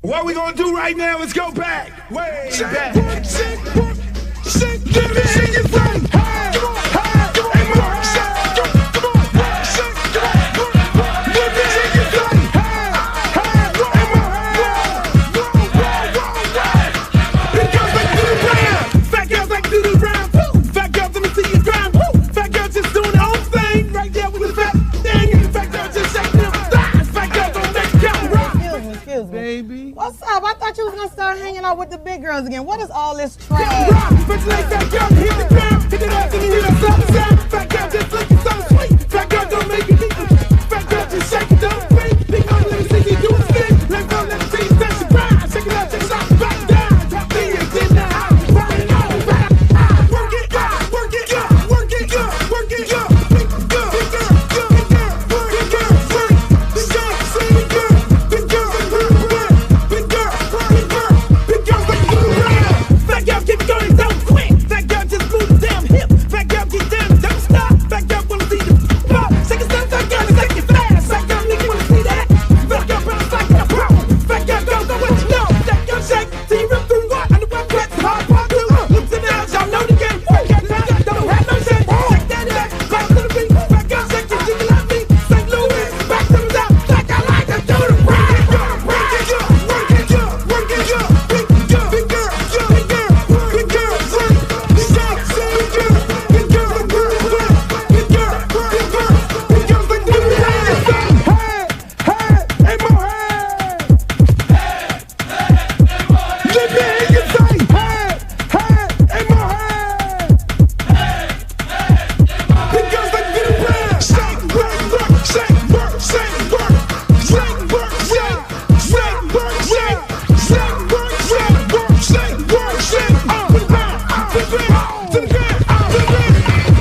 What we gonna do right now is go back, way back. Give me your thing. Hey, hey, hey, more. Come on, shake, come on. Give me your thing. Hey, hey, hey, more. Big girls like Doodle Brown. Fat girls like Doodle Brown. Fat girls, let me see you grind. Fat girls just doing their own thing right there with the fat thing. Fat girls just shaking them thighs. Fat girls don't make it count. Excuse me. Baby. What's up? I thought you was gonna start hanging out with the big girls again. What is all this trash? But like that girl, hit the ground, hit it up, and you hear that sound. Fat girl just looking so sweet. Fat girl don't make it easy. Fat girl just shake it, don't speak. Big girl, let me see you do a spin. Let go, let me see you touch the ground. Shake it up, back down. Drop me in the house. Rock it out, work it, work it, work it, work it, big girl, big girl, big girl, big girl, big girl, big girl, big girl, big girl, big girl, big girl, like you around. Fat girl, keep going, don't quit. Fat girl, just move the damn hip. Fat girl, get down, don't stop. Fat girl, wanna see the pop. Shake it, stop, fat girl, shake it fast. Fat girl, nigga, wanna see that? Fat girl, bounce like a pro. Fat girl, go, go, what you know? Fat girl, shake, till you rip through what? On the web, wet, hard part two. Looks in the house, y'all know the game. Fat girl, don't have no shame. Shake that ass, bounce to the beat. Fat girl, shake it, jiggle like me. St. Louis, back to the top. Like I like to do the ride. Work it, work it, work it, big girl, big girl, big girl, big girl, big girl, big girl, big girl, big girl, big girl, big girl, big girl, like do the ride. Hey, hey, hey, more hey. Let me hear you say, hey, hey, hey, more hey. Big girls like Doodle Brown. Shake, work, work, shake, work, shake, work, shake, work, shake, shake, work, shake, shake, work, shake, work, shake, work, shake. To the ground, to the ground, to the ground, to the ground.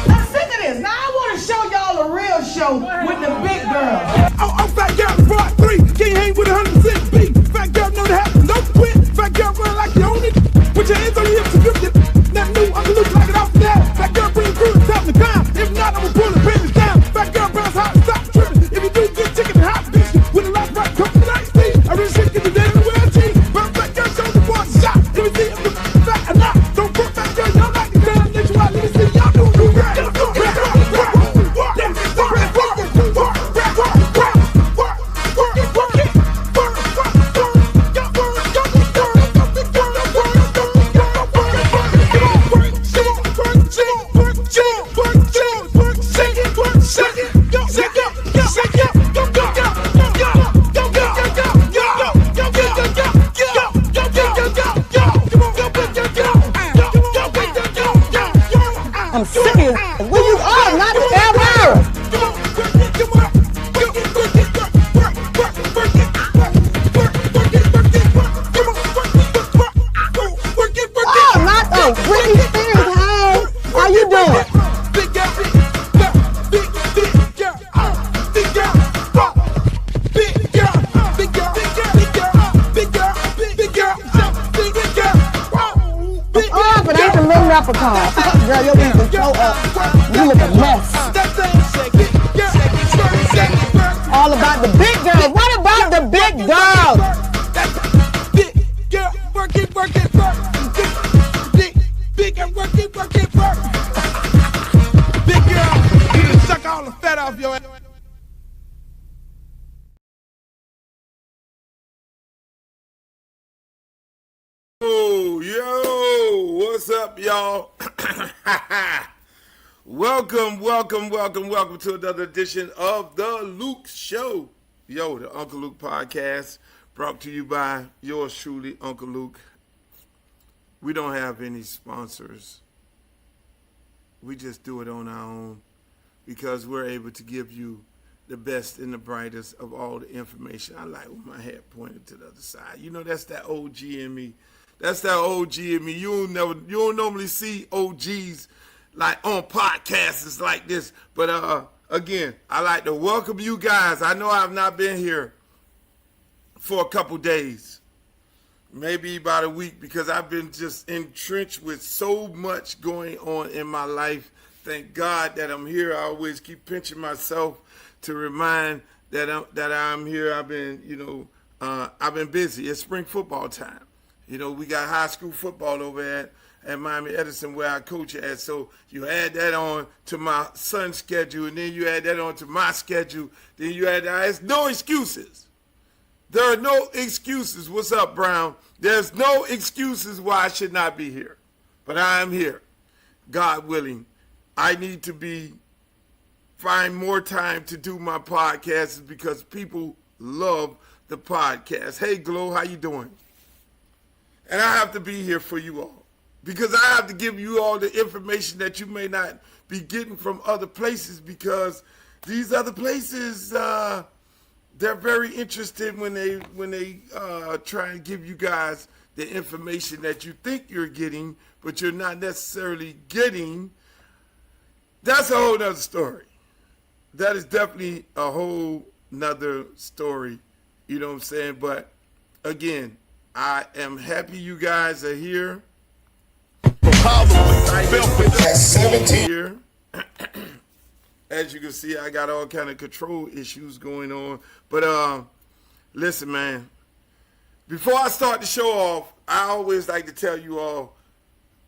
I'm sick of this. Now I want to show y'all a real show with the big girls. Oh, fat girl, part 3. Can't hang with 100% beat. Fat girl, know to happen, no quit. Fat girl, run like you own it. Put your hands on your hips and grip it. Nothing new, I'm loose like it off the net. Fat girl, bring through the top of the ground. If not, I'ma pull the panties down. Fat girl, bounce hot, stop tripping. If you do, get chicken and hot fish. With a lot right, come to the nice tea. I really shit, get the day in the wear tea. But fat girl, show the boy shot. Let me see if the fat or not. Don't put fat girl, y'all like the down. Let you out, let me see y'all do the rap. I'm serious. Where you are, not Elvira. Oh, not the Britney Spears. Hey, how you doing? Oh, but ain't the little leprechaun. Girl, your beat is so up. You look a mess. All about the big girls. What about the big girls? Big girl, work it, work it, work. Big girl, work it, work it, work. Big girl, you done suck all the fat off your ass. Yo, what's up, y'all? Welcome to another edition of The Luke Show. Yo, the Uncle Luke Podcast, brought to you by yours truly, Uncle Luke. We don't have any sponsors. We just do it on our own because we're able to give you the best and the brightest of all the information. I like with my head pointed to the other side. You know, that's that OG in me. That's that OG in me. You don't normally see OGs like on podcasts like this. But again, I like to welcome you guys. I know I've not been here for a couple days, maybe about a week, because I've been just entrenched with so much going on in my life. Thank God that I'm here. I always keep pinching myself to remind that I'm here. I've been, I've been busy. It's spring football time. You know, we got high school football over at Miami Edison where I coach at. So you add that on to my son's schedule, and then you add that on to my schedule. Then you add that. There's no excuses. There are no excuses. What's up, Brown? There's no excuses why I should not be here. But I am here. God willing. I need to find more time to do my podcasts because people love the podcast. Hey, Glow, how you doing? And I have to be here for you all because I have to give you all the information that you may not be getting from other places because these other places, they're very interested when they try and give you guys the information that you think you're getting, but you're not necessarily getting. That's a whole nother story. That is definitely a whole nother story. You know what I'm saying? But again, I am happy you guys are here. Here. As you can see, I got all kind of control issues going on. But listen, man, before I start the show off, I always like to tell you all,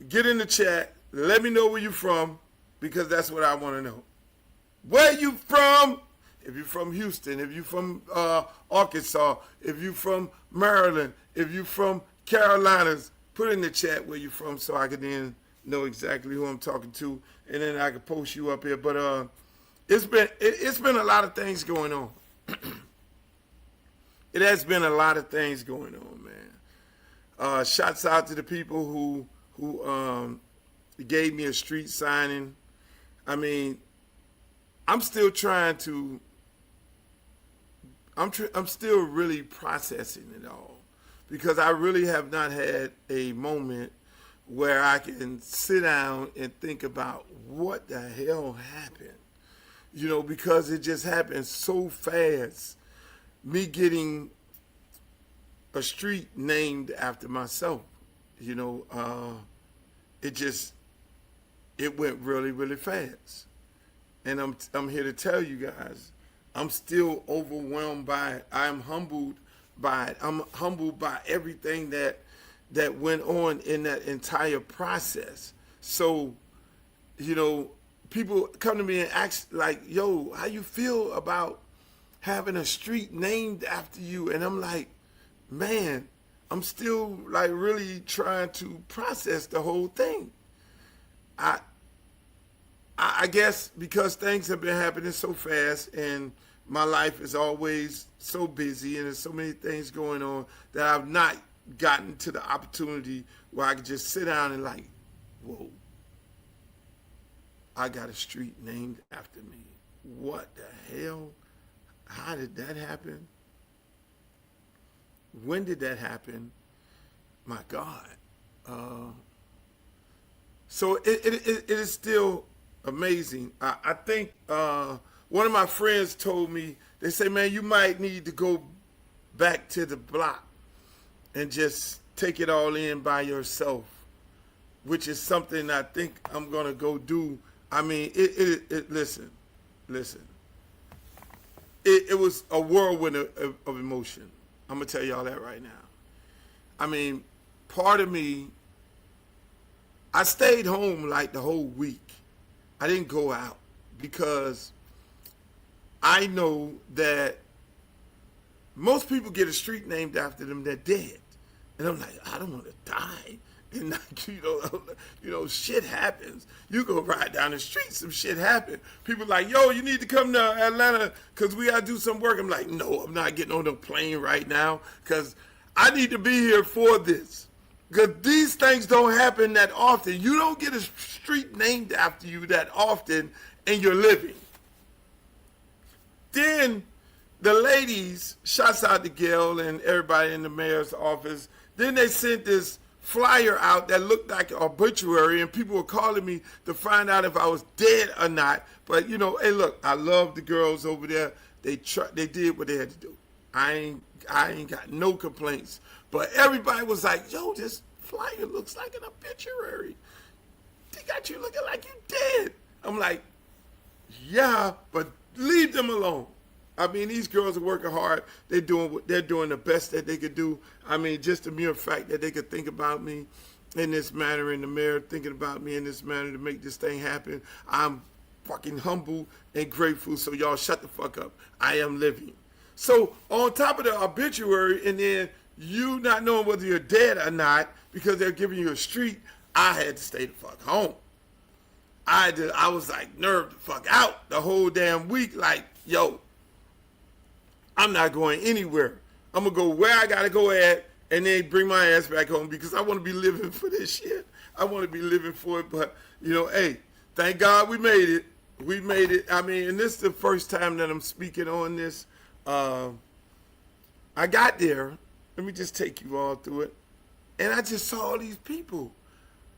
get in the chat, let me know where you're from, because that's what I want to know. Where you from? If you're from Houston, if you're from Arkansas, if you're from Maryland, if you're from Carolinas, put in the chat where you're from so I can then know exactly who I'm talking to, and then I can post you up here. But it's been a lot of things going on. It has been a lot of things going on, man. Shouts out to the people who gave me a street signing. I mean, I'm still trying to. I'm still really processing it all because I really have not had a moment where I can sit down and think about what the hell happened. You know, because it just happened so fast. Me getting a street named after myself, you know, it went really, really fast. And I'm here to tell you guys, I'm still overwhelmed by it. I'm humbled by it. I'm humbled by everything that went on in that entire process. So, you know, people come to me and ask like, yo, how you feel about having a street named after you? And I'm like, man, I'm still like really trying to process the whole thing. I guess because things have been happening so fast and my life is always so busy and there's so many things going on that I've not gotten to the opportunity where I could just sit down and like, whoa, I got a street named after me. What the hell? How did that happen? When did that happen? My God. So it is still amazing. I think one of my friends told me, they say, man, you might need to go back to the block and just take it all in by yourself, which is something I think I'm going to go do. I mean, listen. It was a whirlwind of emotion. I'm going to tell y'all that right now. I mean, part of me, I stayed home like the whole week. I didn't go out because I know that most people get a street named after them, they're dead. And I'm like, I don't want to die. And you know, shit happens. You go right down the street, some shit happens. People like, yo, you need to come to Atlanta because we got to do some work. I'm like, no, I'm not getting on the plane right now because I need to be here for this. Because these things don't happen that often. You don't get a street named after you that often in your living. Then the ladies, shouts out to Gail and everybody in the mayor's office, then they sent this flyer out that looked like an obituary, and people were calling me to find out if I was dead or not. But, you know, hey, look, I love the girls over there. They did what they had to do. I ain't got no complaints. But everybody was like, yo, this flyer looks like an obituary. They got you looking like you dead. I'm like, yeah, but leave them alone. I mean, these girls are working hard. They're doing the best that they could do. I mean, just the mere fact that they could think about me in this manner in the mirror, thinking about me in this manner to make this thing happen. I'm fucking humble and grateful. So y'all shut the fuck up. I am living. So on top of the obituary, and then you not knowing whether you're dead or not because they're giving you a street, I had to stay the fuck home. I was like nerved the fuck out the whole damn week. Like, yo, I'm not going anywhere. I'm gonna go where I gotta go at, and then bring my ass back home because I want to be living for this shit. I want to be living for it. But you know, hey, thank God we made it. We made it. I mean, and this is the first time that I'm speaking on this. I got there. Let me just take you all through it. And I just saw all these people.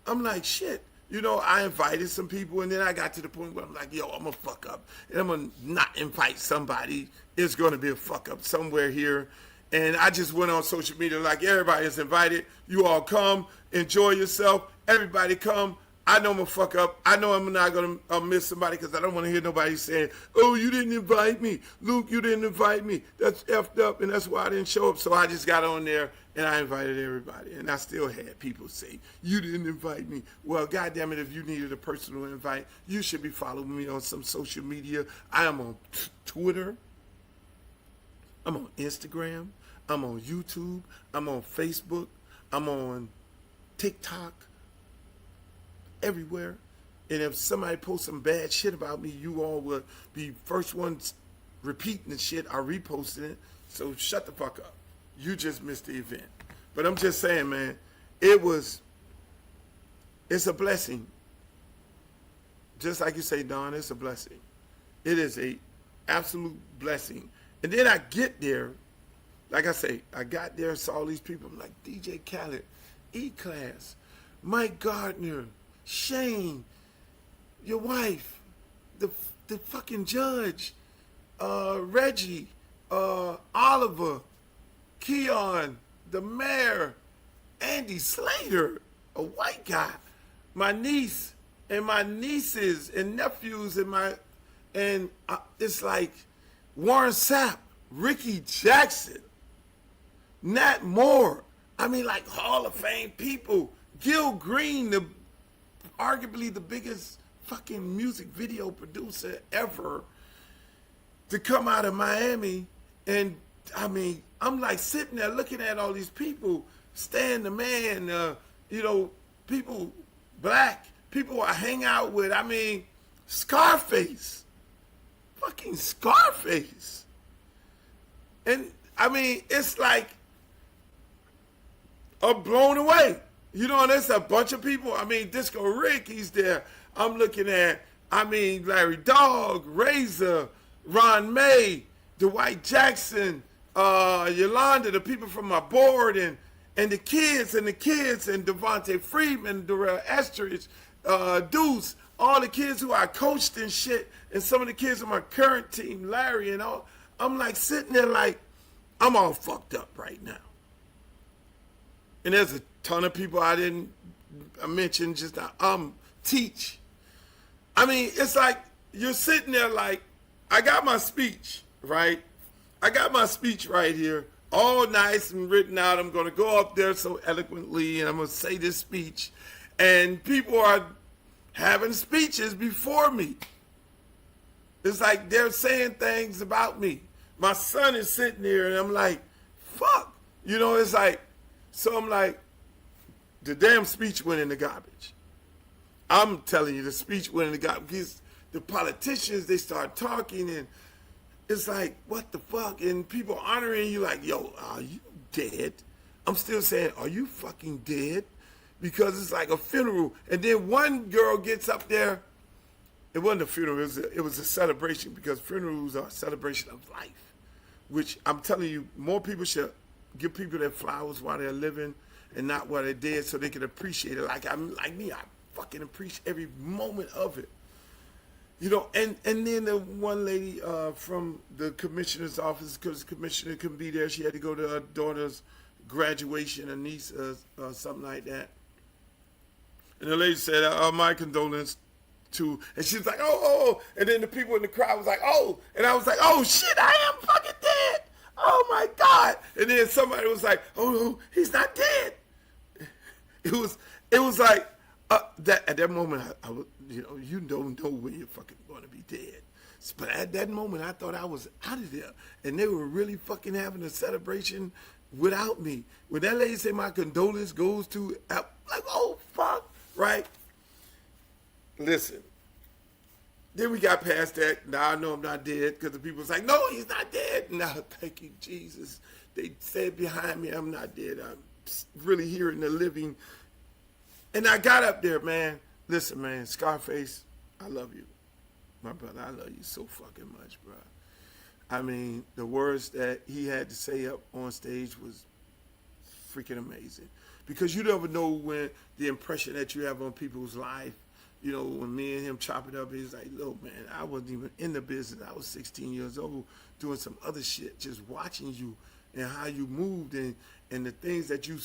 I'm like, shit. You know, I invited some people, and then I got to the point where I'm like, yo, I'm going to fuck up. And I'm going to not invite somebody. It's going to be a fuck up somewhere here. And I just went on social media like, everybody is invited. You all come. Enjoy yourself. Everybody come. I know I'm going to fuck up. I know I'm not going to miss somebody because I don't want to hear nobody saying, oh, you didn't invite me. Luke, you didn't invite me. That's effed up, and that's why I didn't show up. So I just got on there, and I invited everybody. And I still had people say, you didn't invite me. Well, goddamn it, if you needed a personal invite, you should be following me on some social media. I am on Twitter. I'm on Instagram. I'm on YouTube. I'm on Facebook. I'm on TikTok. Everywhere. And if somebody posts some bad shit about me, you all will be first ones repeating the shit or reposting it. So shut the fuck up. You just missed the event. But I'm just saying, man, it's a blessing. Just like you say, Don, it's a blessing. It is a absolute blessing. And then I get there, like I say, I got there, saw all these people. I'm like, DJ Khaled, E-Class, Mike Gardner, Shane, your wife, the fucking judge, Reggie, Oliver, Keon, the mayor, Andy Slater, a white guy, my niece, and my nieces and nephews, and it's like Warren Sapp, Ricky Jackson, Nat Moore. I mean, like Hall of Fame people. Gil Green, arguably the biggest fucking music video producer ever, to come out of Miami. And I mean, I'm like sitting there looking at all these people, Stan the Man, you know, people, black people I hang out with. I mean, Scarface, fucking Scarface. And I mean, it's like I'm blown away. You know, there's a bunch of people. I mean, Disco Rick, he's there. I'm looking at, I mean, Larry Dog, Razor, Ron May, Dwight Jackson, Yolanda, the people from my board, and the kids, and Devontae Freeman, Darrell Estridge, Deuce, all the kids who I coached and shit, and some of the kids on my current team, Larry and all. I'm like sitting there like, I'm all fucked up right now. And there's a ton of people I didn't mention just now. Teach. I mean, it's like you're sitting there like, I got my speech, right? I got my speech right here, all nice and written out. I'm going to go up there so eloquently, and I'm going to say this speech. And people are having speeches before me. It's like they're saying things about me. My son is sitting there, and I'm like, fuck. You know, it's like, so I'm like, the damn speech went in the garbage. I'm telling you, the speech went in the garbage because the politicians, they start talking, and it's like, what the fuck? And people honoring you like, yo, are you dead? I'm still saying, are you fucking dead? Because it's like a funeral. And then one girl gets up there. It wasn't a funeral. It was a celebration, because funerals are a celebration of life, which I'm telling you, more people should give people their flowers while they're living and not while they're dead, so they can appreciate it. Like me, I fucking appreciate every moment of it. You know, and then the one lady from the commissioner's office, because the commissioner couldn't be there, she had to go to her daughter's graduation, a niece, something like that. And the lady said, my condolences to, and she was like, oh, and then the people in the crowd was like, oh, and I was like, oh shit, I am fucking dead. Oh my God. And then somebody was like, oh no, he's not dead. It was like, that at that moment, I was, you don't know when you're fucking going to be dead. But at that moment, I thought I was out of there. And they were really fucking having a celebration without me. When that lady said my condolence goes to, I'm like, oh, fuck, right? Listen. Then we got past that. Now I know I'm not dead because the people was like, no, he's not dead. Now, thank you, Jesus. They said behind me, I'm not dead. I'm really here in the living. And I got up there, man. Listen, man, Scarface, I love you. My brother, I love you so fucking much, bro. I mean, the words that he had to say up on stage was freaking amazing. Because you never know when the impression that you have on people's life. When me and him chop it up, he's like, look, man, I wasn't even in the business. I was 16 years old doing some other shit, just watching you and how you moved and the things that you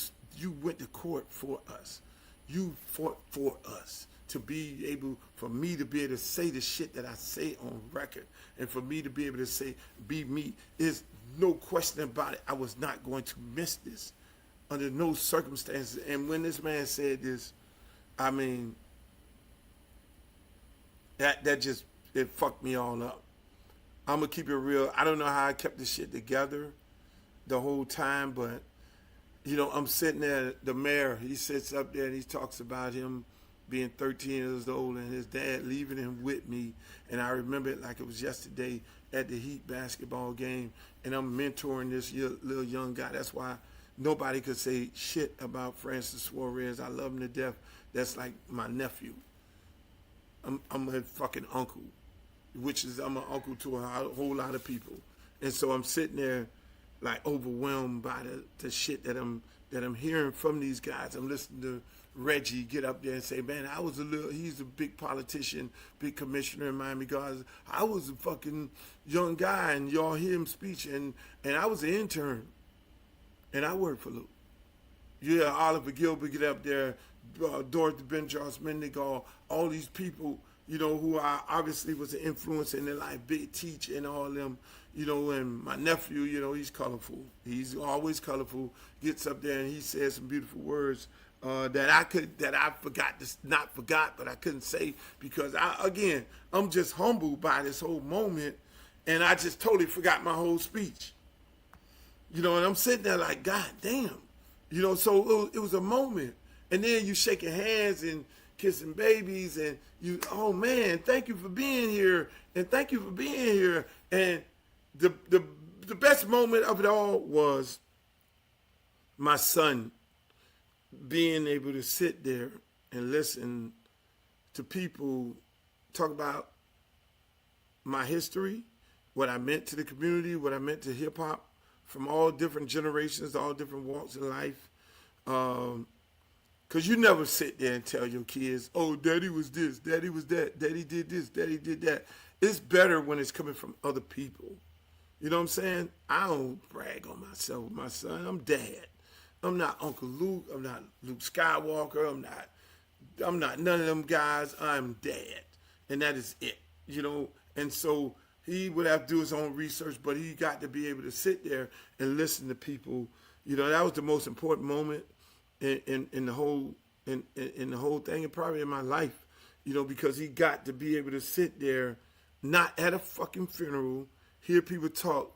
went to court for us. You fought for us. To be able, for me to be able to say the shit that I say on record, and for me to be able to say, be me, is no question about it. I was not going to miss this under no circumstances. And when this man said this, I mean, that just, it fucked me all up. I'm going to keep it real. I don't know how I kept this shit together the whole time, but, I'm sitting there, the mayor, he sits up there and he talks about him being 13 years old and his dad leaving him with me. And I remember it like it was yesterday at the Heat basketball game. And I'm mentoring this little young guy. That's why nobody could say shit about Francis Suarez. I love him to death. That's like my nephew. I'm a fucking uncle, which is I'm an uncle to a whole lot of people. And so I'm sitting there like overwhelmed by the shit that I'm hearing from these guys. I'm listening to Reggie get up there and say, man, he's a big politician, big commissioner in Miami Gardens. I was a fucking young guy, and y'all hear him speech, and I was an intern, and I worked for Luke. Yeah, Oliver Gilbert get up there, Dorothy Benjars Mendigal, all these people, who I obviously was an influence in their life, Big Teach and all of them, and my nephew, he's colorful. He's always colorful, gets up there and he says some beautiful words that I forgot, but I couldn't say because I'm just humbled by this whole moment, and I just totally forgot my whole speech. And I'm sitting there like, God damn, so it was a moment, and then you shaking hands and kissing babies, and oh man, thank you for being here, and thank you for being here, and the best moment of it all was my son being able to sit there and listen to people talk about my history, what I meant to the community, what I meant to hip hop from all different generations, all different walks of life. Because you never sit there and tell your kids, oh, daddy was this, daddy was that, daddy did this, daddy did that. It's better when it's coming from other people. You know what I'm saying? I don't brag on myself with my son. I'm dad. I'm not Uncle Luke. I'm not Luke Skywalker. I'm not none of them guys. I'm dad. And that is it, And so he would have to do his own research, but he got to be able to sit there and listen to people. That was the most important moment in the whole in the whole thing, and probably in my life, because he got to be able to sit there, not at a fucking funeral, hear people talk,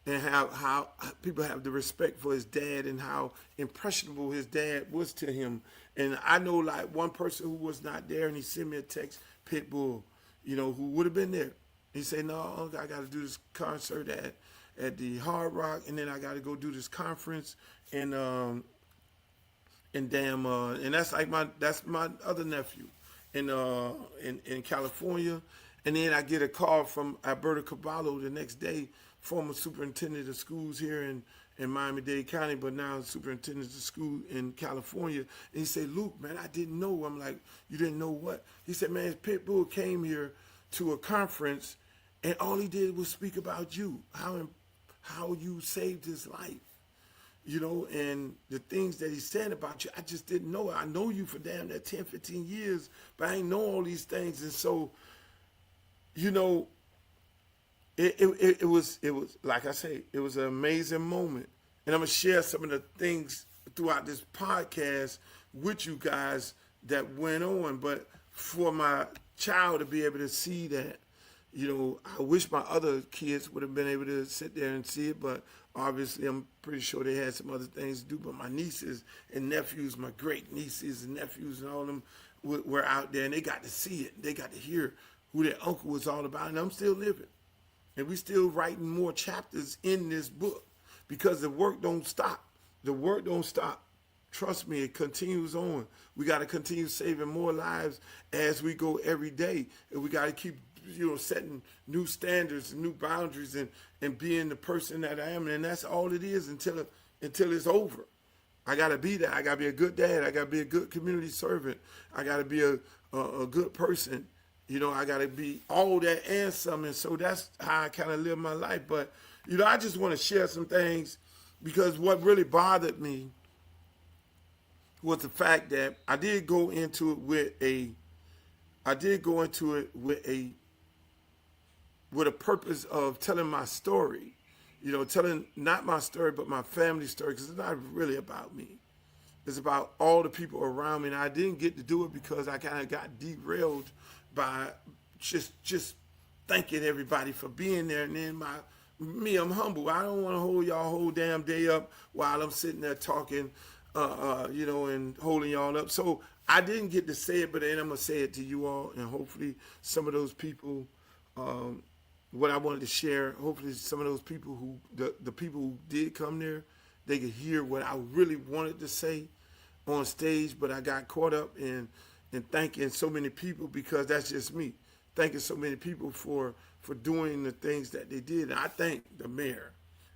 and how people have the respect for his dad and how impressionable his dad was to him. And I know like one person who was not there, and he sent me a text, Pitbull, who would have been there. He said, no, I got to do this concert at the Hard Rock, and then I got to go do this conference and that's like that's my other nephew in California. And then I get a call from Alberto Caballo the next day, former superintendent of schools here in Miami-Dade County, but now superintendent of school in California. And he said, Luke, man, I didn't know. I'm like, you didn't know what? He said, man, Pitbull came here to a conference, and all he did was speak about you, how you saved his life. you know, and the things that he said about you, I just didn't know. I know you for damn that 10, 15 years, but I ain't know all these things. And so, you know, it was like I say, it was an amazing moment. And I'm gonna share some of the things throughout this podcast with you guys that went on. But for my child to be able to see that, you know, I wish my other kids would have been able to sit there and see it, but obviously I'm pretty sure they had some other things to do. But my nieces and nephews, my great nieces and nephews and all of them were out there, and they got to see it. They got to hear who their uncle was all about, and I'm still living. And we still writing more chapters in this book because the work don't stop. The work don't stop. Trust me, it continues on. We got to continue saving more lives as we go every day. And we got to keep, you know, setting new standards and new boundaries and being the person that I am. And that's all it is until it's over. I got to be that. I got to be a good dad. I got to be a good community servant. I got to be a good person. You know, I got to be all that and some. And so that's how I kind of live my life. But, you know, I just want to share some things because what really bothered me was the fact that I did go into it with a purpose of telling my story, you know, telling not my story, but my family story, because it's not really about me. It's about all the people around me. And I didn't get to do it because I kind of got derailed by just thanking everybody for being there. And then I'm humble. I don't want to hold y'all whole damn day up while I'm sitting there talking, you know, and holding y'all up. So I didn't get to say it, but then I'm going to say it to you all. And hopefully some of those people, what I wanted to share, hopefully some of those people the people who did come there, they could hear what I really wanted to say on stage, but I got caught up in thanking so many people because that's just me. Thanking so many people for doing the things that they did. And I thank the mayor.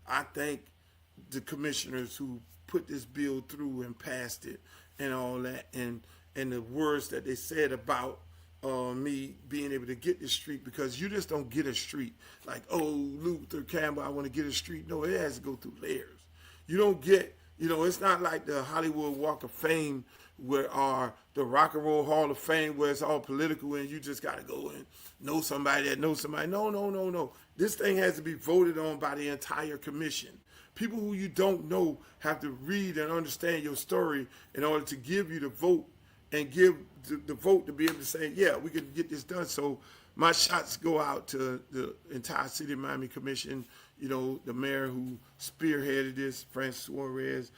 I thank the commissioners who put this bill through and passed it and all that. And the words that they said about me being able to get the street, because you just don't get a street like, oh, Luther Campbell, I want to get a street. No, it has to go through layers. You don't get, you know, it's not like the Hollywood Walk of Fame or the Rock and Roll Hall of Fame where it's all political and you just got to go and know somebody that knows somebody. No. This thing has to be voted on by the entire commission. People who you don't know have to read and understand your story in order to give you the vote and give the vote to be able to say, yeah, we can get this done. So my shots go out to the entire City of Miami Commission, you know, the mayor who spearheaded this, Francis Suarez,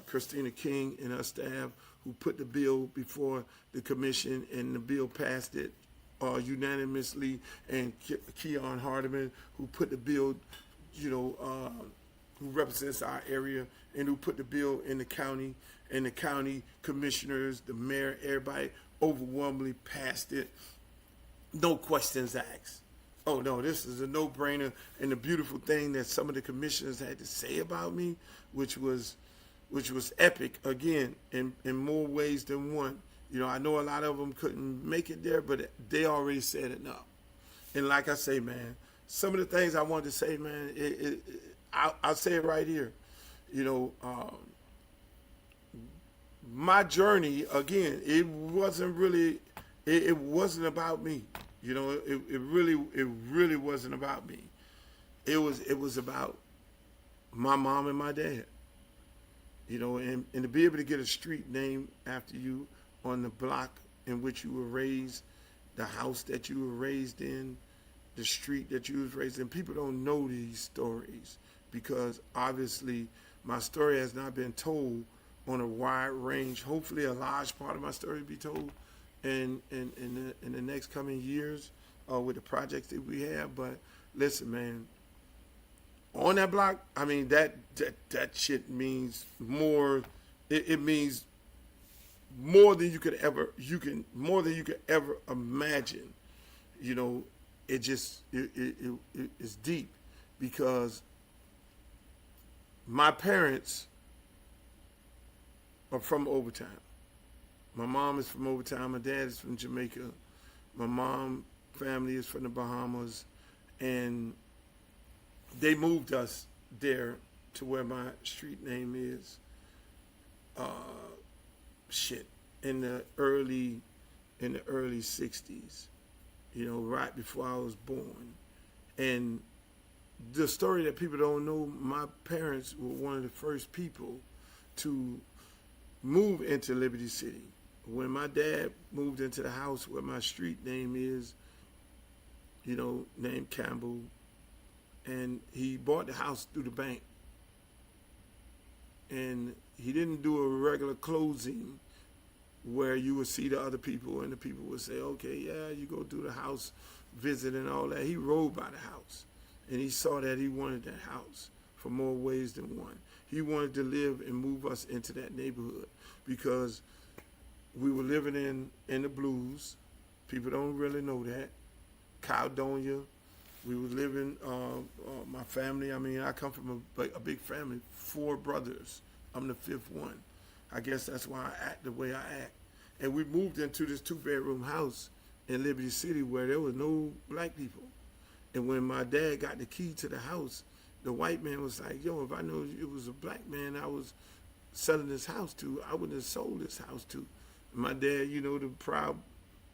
Christina King and her staff, who put the bill before the commission, and the bill passed it unanimously, and Keon Hardeman, who put the bill, you know, who represents our area, and who put the bill in the county, and the county commissioners, the mayor, everybody overwhelmingly passed it. No questions asked. Oh no, this is a no-brainer. And the beautiful thing that some of the commissioners had to say about me, which was epic, again, in more ways than one. You know, I know a lot of them couldn't make it there, but they already said enough. And like I say, man, some of the things I wanted to say, man, I'll say it right here. You know, my journey, again, it wasn't about me. You know, it really wasn't about me. It was about my mom and my dad. You know, and to be able to get a street named after you on the block in which you were raised, the house that you were raised in, the street that you was raised in. People don't know these stories because obviously my story has not been told on a wide range. Hopefully a large part of my story will be told in the next coming years with the projects that we have. But listen, man, on that block, I mean, that shit means more. It means more than you could ever imagine. You know, it's deep because my parents are from Overtown. My mom is from Overtown. My dad is from Jamaica. My mom family is from the Bahamas, and they moved us there to where my street name is. Shit, in the early '60s, right before I was born. And the story that people don't know, my parents were one of the first people to move into Liberty City. When my dad moved into the house where my street name is, named Campbell, and he bought the house through the bank. And he didn't do a regular closing where you would see the other people and the people would say, okay, yeah, you go do the house visit and all that. He rode by the house, and he saw that he wanted that house for more ways than one. He wanted to live and move us into that neighborhood because we were living in the blues. People don't really know that. Caledonia. We were living, my family, I come from a big family, 4 brothers. I'm the 5th one. I guess that's why I act the way I act. And we moved into this 2-bedroom house in Liberty City where there was no black people. And when my dad got the key to the house, the white man was like, yo, if I knew it was a black man I was selling this house to, I wouldn't have sold this house to. And my dad, the proud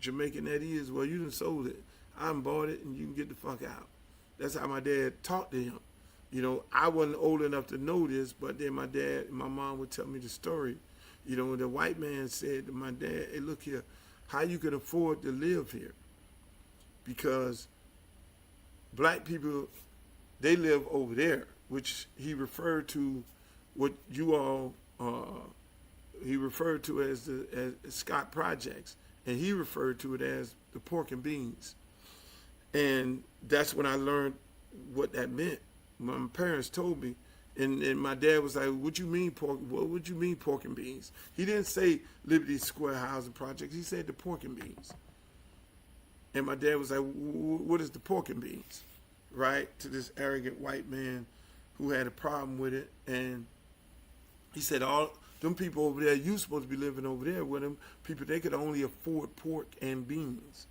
Jamaican that he is, well, you done sold it. I done bought it and you can get the fuck out. That's how my dad talked to him. I wasn't old enough to know this, but then my dad and my mom would tell me the story. The white man said to my dad, hey, look here, how you can afford to live here? Because black people, they live over there, which he referred to what you all, he referred to as Scott Projects, and he referred to it as the pork and beans. And that's when I learned what that meant. My parents told me, and my dad was like, what you mean pork? What would you mean pork and beans? He didn't say Liberty Square Housing Project. He said the pork and beans. And my dad was like, what is the pork and beans? Right? To this arrogant white man who had a problem with it. And he said, all them people over there, you supposed to be living over there with them people, they could only afford pork and beans.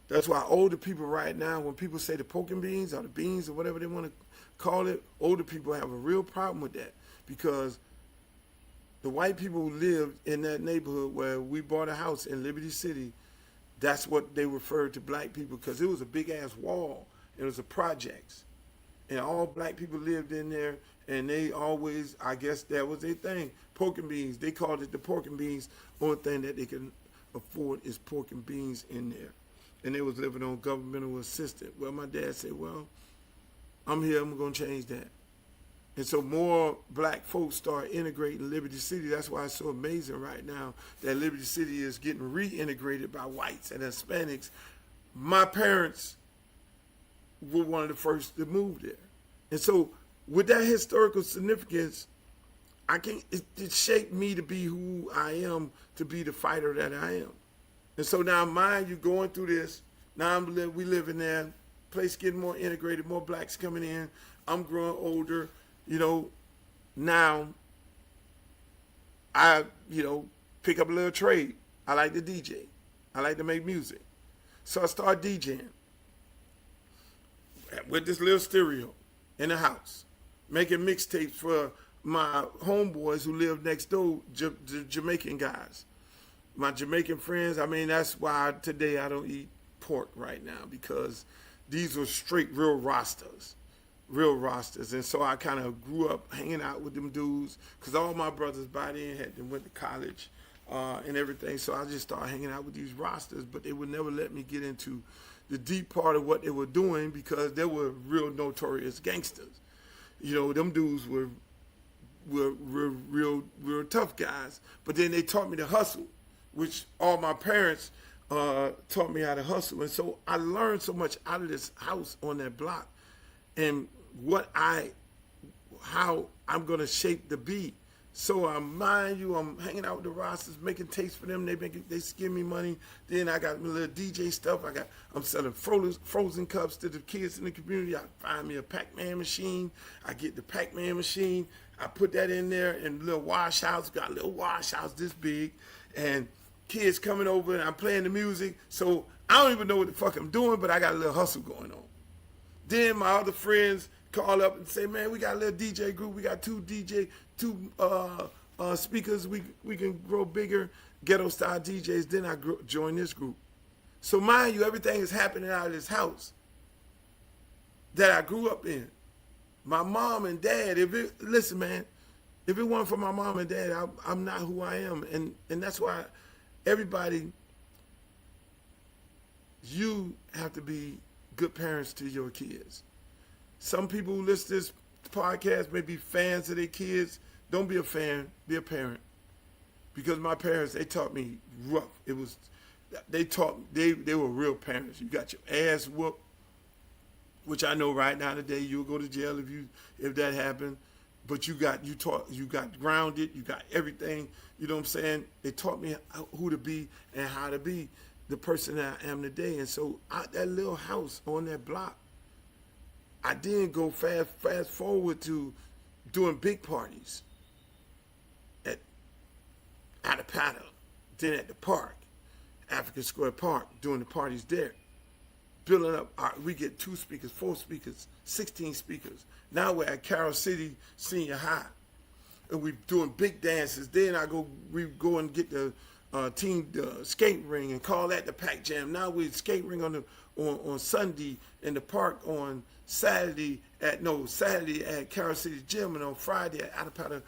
That's why older people right now, when people say the pork and beans or the beans or whatever they want to call it, older people have a real problem with that because the white people who lived in that neighborhood where we bought a house in Liberty City, that's what they referred to black people because it was a big-ass wall. It was a projects. And all black people lived in there, and they always, I guess that was their thing, pork and beans. They called it the pork and beans. Only thing that they can afford is pork and beans in there. And they was living on governmental assistance. Well, my dad said, well, I'm here, I'm going to change that. And so more black folks start integrating Liberty City. That's why it's so amazing right now that Liberty City is getting reintegrated by whites and Hispanics. My parents were one of the first to move there. And so with that historical significance, it shaped me to be who I am, to be the fighter that I am. And so now, mind you, going through this, now we live in there, place getting more integrated, more blacks coming in. I'm growing older, Now, I, pick up a little trade. I like to DJ. I like to make music. So I start DJing with this little stereo in the house, making mixtapes for my homeboys who live next door, the Jamaican guys. My Jamaican friends, that's why today I don't eat pork right now because these were straight real Rastas. And so I kind of grew up hanging out with them dudes because all my brothers by then went to college and everything. So I just started hanging out with these Rastas, but they would never let me get into the deep part of what they were doing because they were real notorious gangsters. Them dudes were real tough guys, but then they taught me to hustle, which all my parents taught me how to hustle. And so I learned so much out of this house on that block and how I'm going to shape the beat. So mind you, I'm hanging out with the Rastas, making tapes for them. They give me money. Then I got my little DJ stuff. I'm selling frozen cups to the kids in the community. I find me a Pac-Man machine. I get the Pac-Man machine. I put that in there in a little wash house. Got a little wash house this big. And kids coming over and I'm playing the music. So I don't even know what the fuck I'm doing, but I got a little hustle going on. Then my other friends call up and say, man, we got a little DJ group. We got two speakers. We can grow bigger, ghetto style DJs. Then I join this group. So mind you, everything is happening out of this house that I grew up in. My mom and dad, listen, man, if it wasn't for my mom and dad, I'm not who I am. And that's why everybody, you have to be good parents to your kids. Some people who listen to this podcast may be fans of their kids. Don't be a fan, be a parent. Because my parents, they taught me rough. They were real parents. You got your ass whooped, which I know right now today you'll go to jail if that happened. But you got grounded, you got everything, you know what I'm saying? They taught me who to be and how to be the person that I am today. And so out that little house on that block, I didn't go fast forward to doing big parties at Atapata, then at the park, African Square Park, doing the parties there. Building up, we get 2 speakers, 4 speakers, 16 speakers. Now we're at Carroll City Senior High, and we're doing big dances. Then we go and get the team skate ring and call that the Pac Jam. Now we skate ring on Sunday in the park, on Saturday at Carroll City Gym, and on Friday at Atapata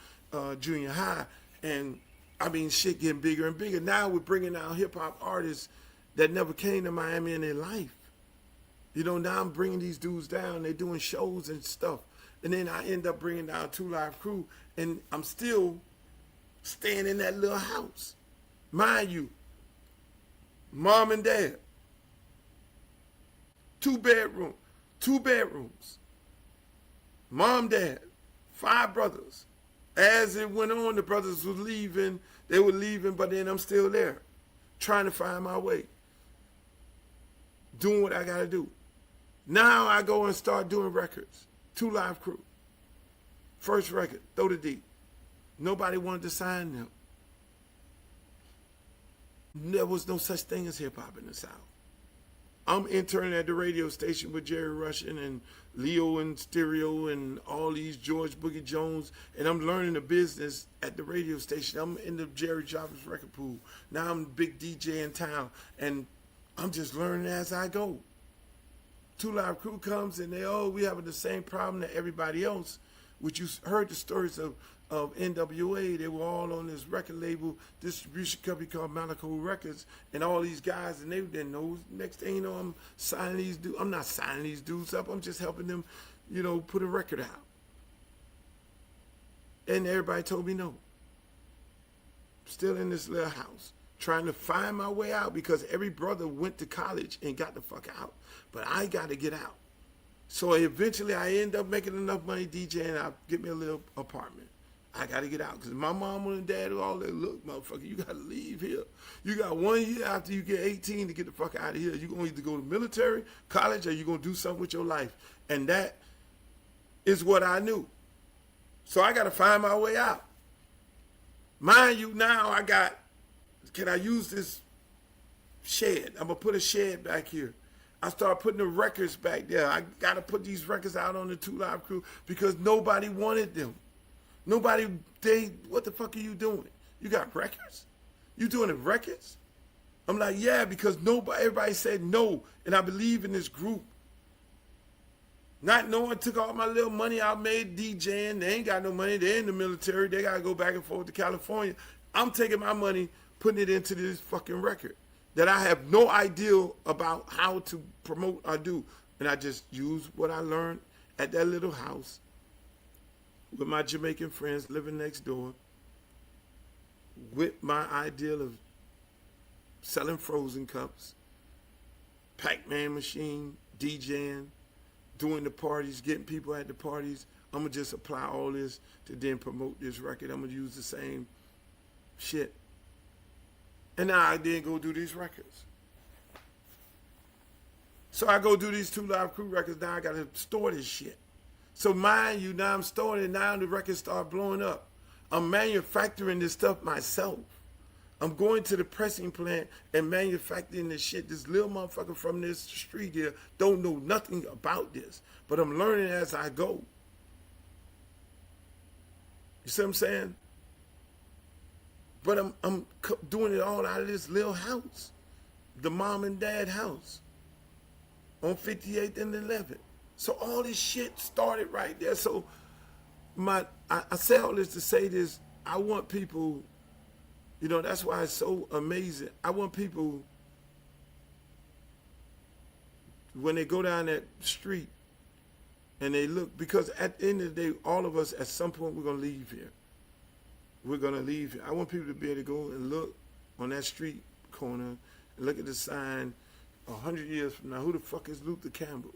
Junior High. And I mean, shit getting bigger and bigger. Now we're bringing out hip hop artists that never came to Miami in their life. You know, now I'm bringing these dudes down. They're doing shows and stuff. And then I end up bringing down 2 Live Crew, and I'm still staying in that little house. Mind you, mom and dad, 2 bedrooms. Mom, dad, 5 brothers. As it went on, the brothers were leaving. They were leaving, but then I'm still there, trying to find my way, doing what I got to do. Now I go and start doing records. 2 Live Crew. First record, Throw the D. Nobody wanted to sign them. There was no such thing as hip-hop in the South. I'm interning at the radio station with Jerry Russian and Leo and Stereo and all these George Boogie Jones, and I'm learning the business at the radio station. I'm in the Jerry Jarvis record pool. Now I'm a big DJ in town, and I'm just learning as I go. 2 Live Crew comes, and we having the same problem that everybody else, which you heard the stories of NWA. They were all on this record label, distribution company called Malaco Records, and all these guys, and they didn't know. Next thing you know, I'm signing these dudes. I'm not signing these dudes up. I'm just helping them, put a record out. And everybody told me no. Still in this little house, trying to find my way out, because every brother went to college and got the fuck out. But I got to get out. So eventually I end up making enough money DJing, I'll get me a little apartment. I got to get out, because my mom and dad were all there. Look, motherfucker, you got to leave here. You got 1 year after you get 18 to get the fuck out of here. You're going to either go to military, college, or you're going to do something with your life. And that is what I knew. So I got to find my way out. Mind you, now can I use this shed? I'm going to put a shed back here. I start putting the records back there. I got to put these records out on the 2 Live Crew because nobody wanted them. What the fuck are you doing? You got records? You doing the records? I'm like, yeah, because everybody said no, and I believe in this group. Not knowing, took all my little money I made DJing. They ain't got no money. They're in the military. They got to go back and forth to California. I'm taking my money, putting it into this fucking record that I have no idea about how to promote or do. And I just use what I learned at that little house with my Jamaican friends living next door, with my ideal of selling frozen cups, Pac-Man machine, DJing, doing the parties, getting people at the parties. I'm going to just apply all this to then promote this record. I'm going to use the same shit. And now I didn't go do these records. So I go do these 2 Live Crew records. Now I got to store this shit. So mind you, now I'm storing it. Now the records start blowing up. I'm manufacturing this stuff myself. I'm going to the pressing plant and manufacturing this shit. This little motherfucker from this street here don't know nothing about this, but I'm learning as I go. You see what I'm saying? But I'm doing it all out of this little house, the mom and dad house on 58th and 11th. So all this shit started right there. So I say all this to say this. I want people, you know, that's why it's so amazing. I want people, when they go down that street and they look, because at the end of the day, all of us, at some point, we're going to leave here. We're going to leave here. I want people to be able to go and look on that street corner and look at the sign 100 years from now. Who the fuck is Luther Campbell?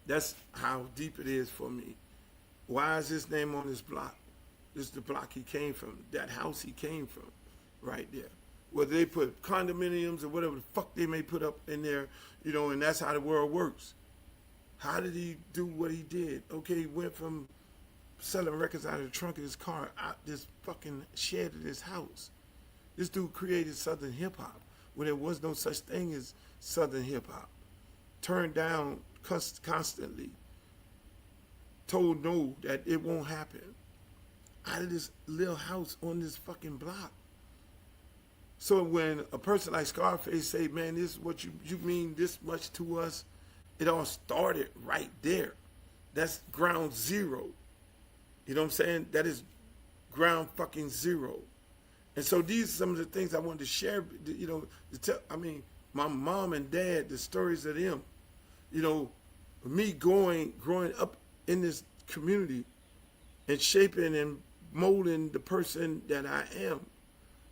That's how deep it is for me. Why is his name on this block? This is the block he came from, that house he came from, right there. Whether they put condominiums or whatever the fuck they may put up in there, you know, and that's how the world works. How did he do what he did? Okay, he went from selling records out of the trunk of his car out this fucking shed of his house. This dude created Southern hip hop when there was no such thing as Southern hip hop. Turned down constantly. Told no that it won't happen. Out of this little house on this fucking block. So when a person like Scarface say, man, this is what you mean this much to us, it all started right there. That's ground zero. You know what I'm saying? That is ground fucking zero. And so these are some of the things I wanted to share, you know, I mean, my mom and dad, the stories of them, you know, me growing up in this community and shaping and molding the person that I am.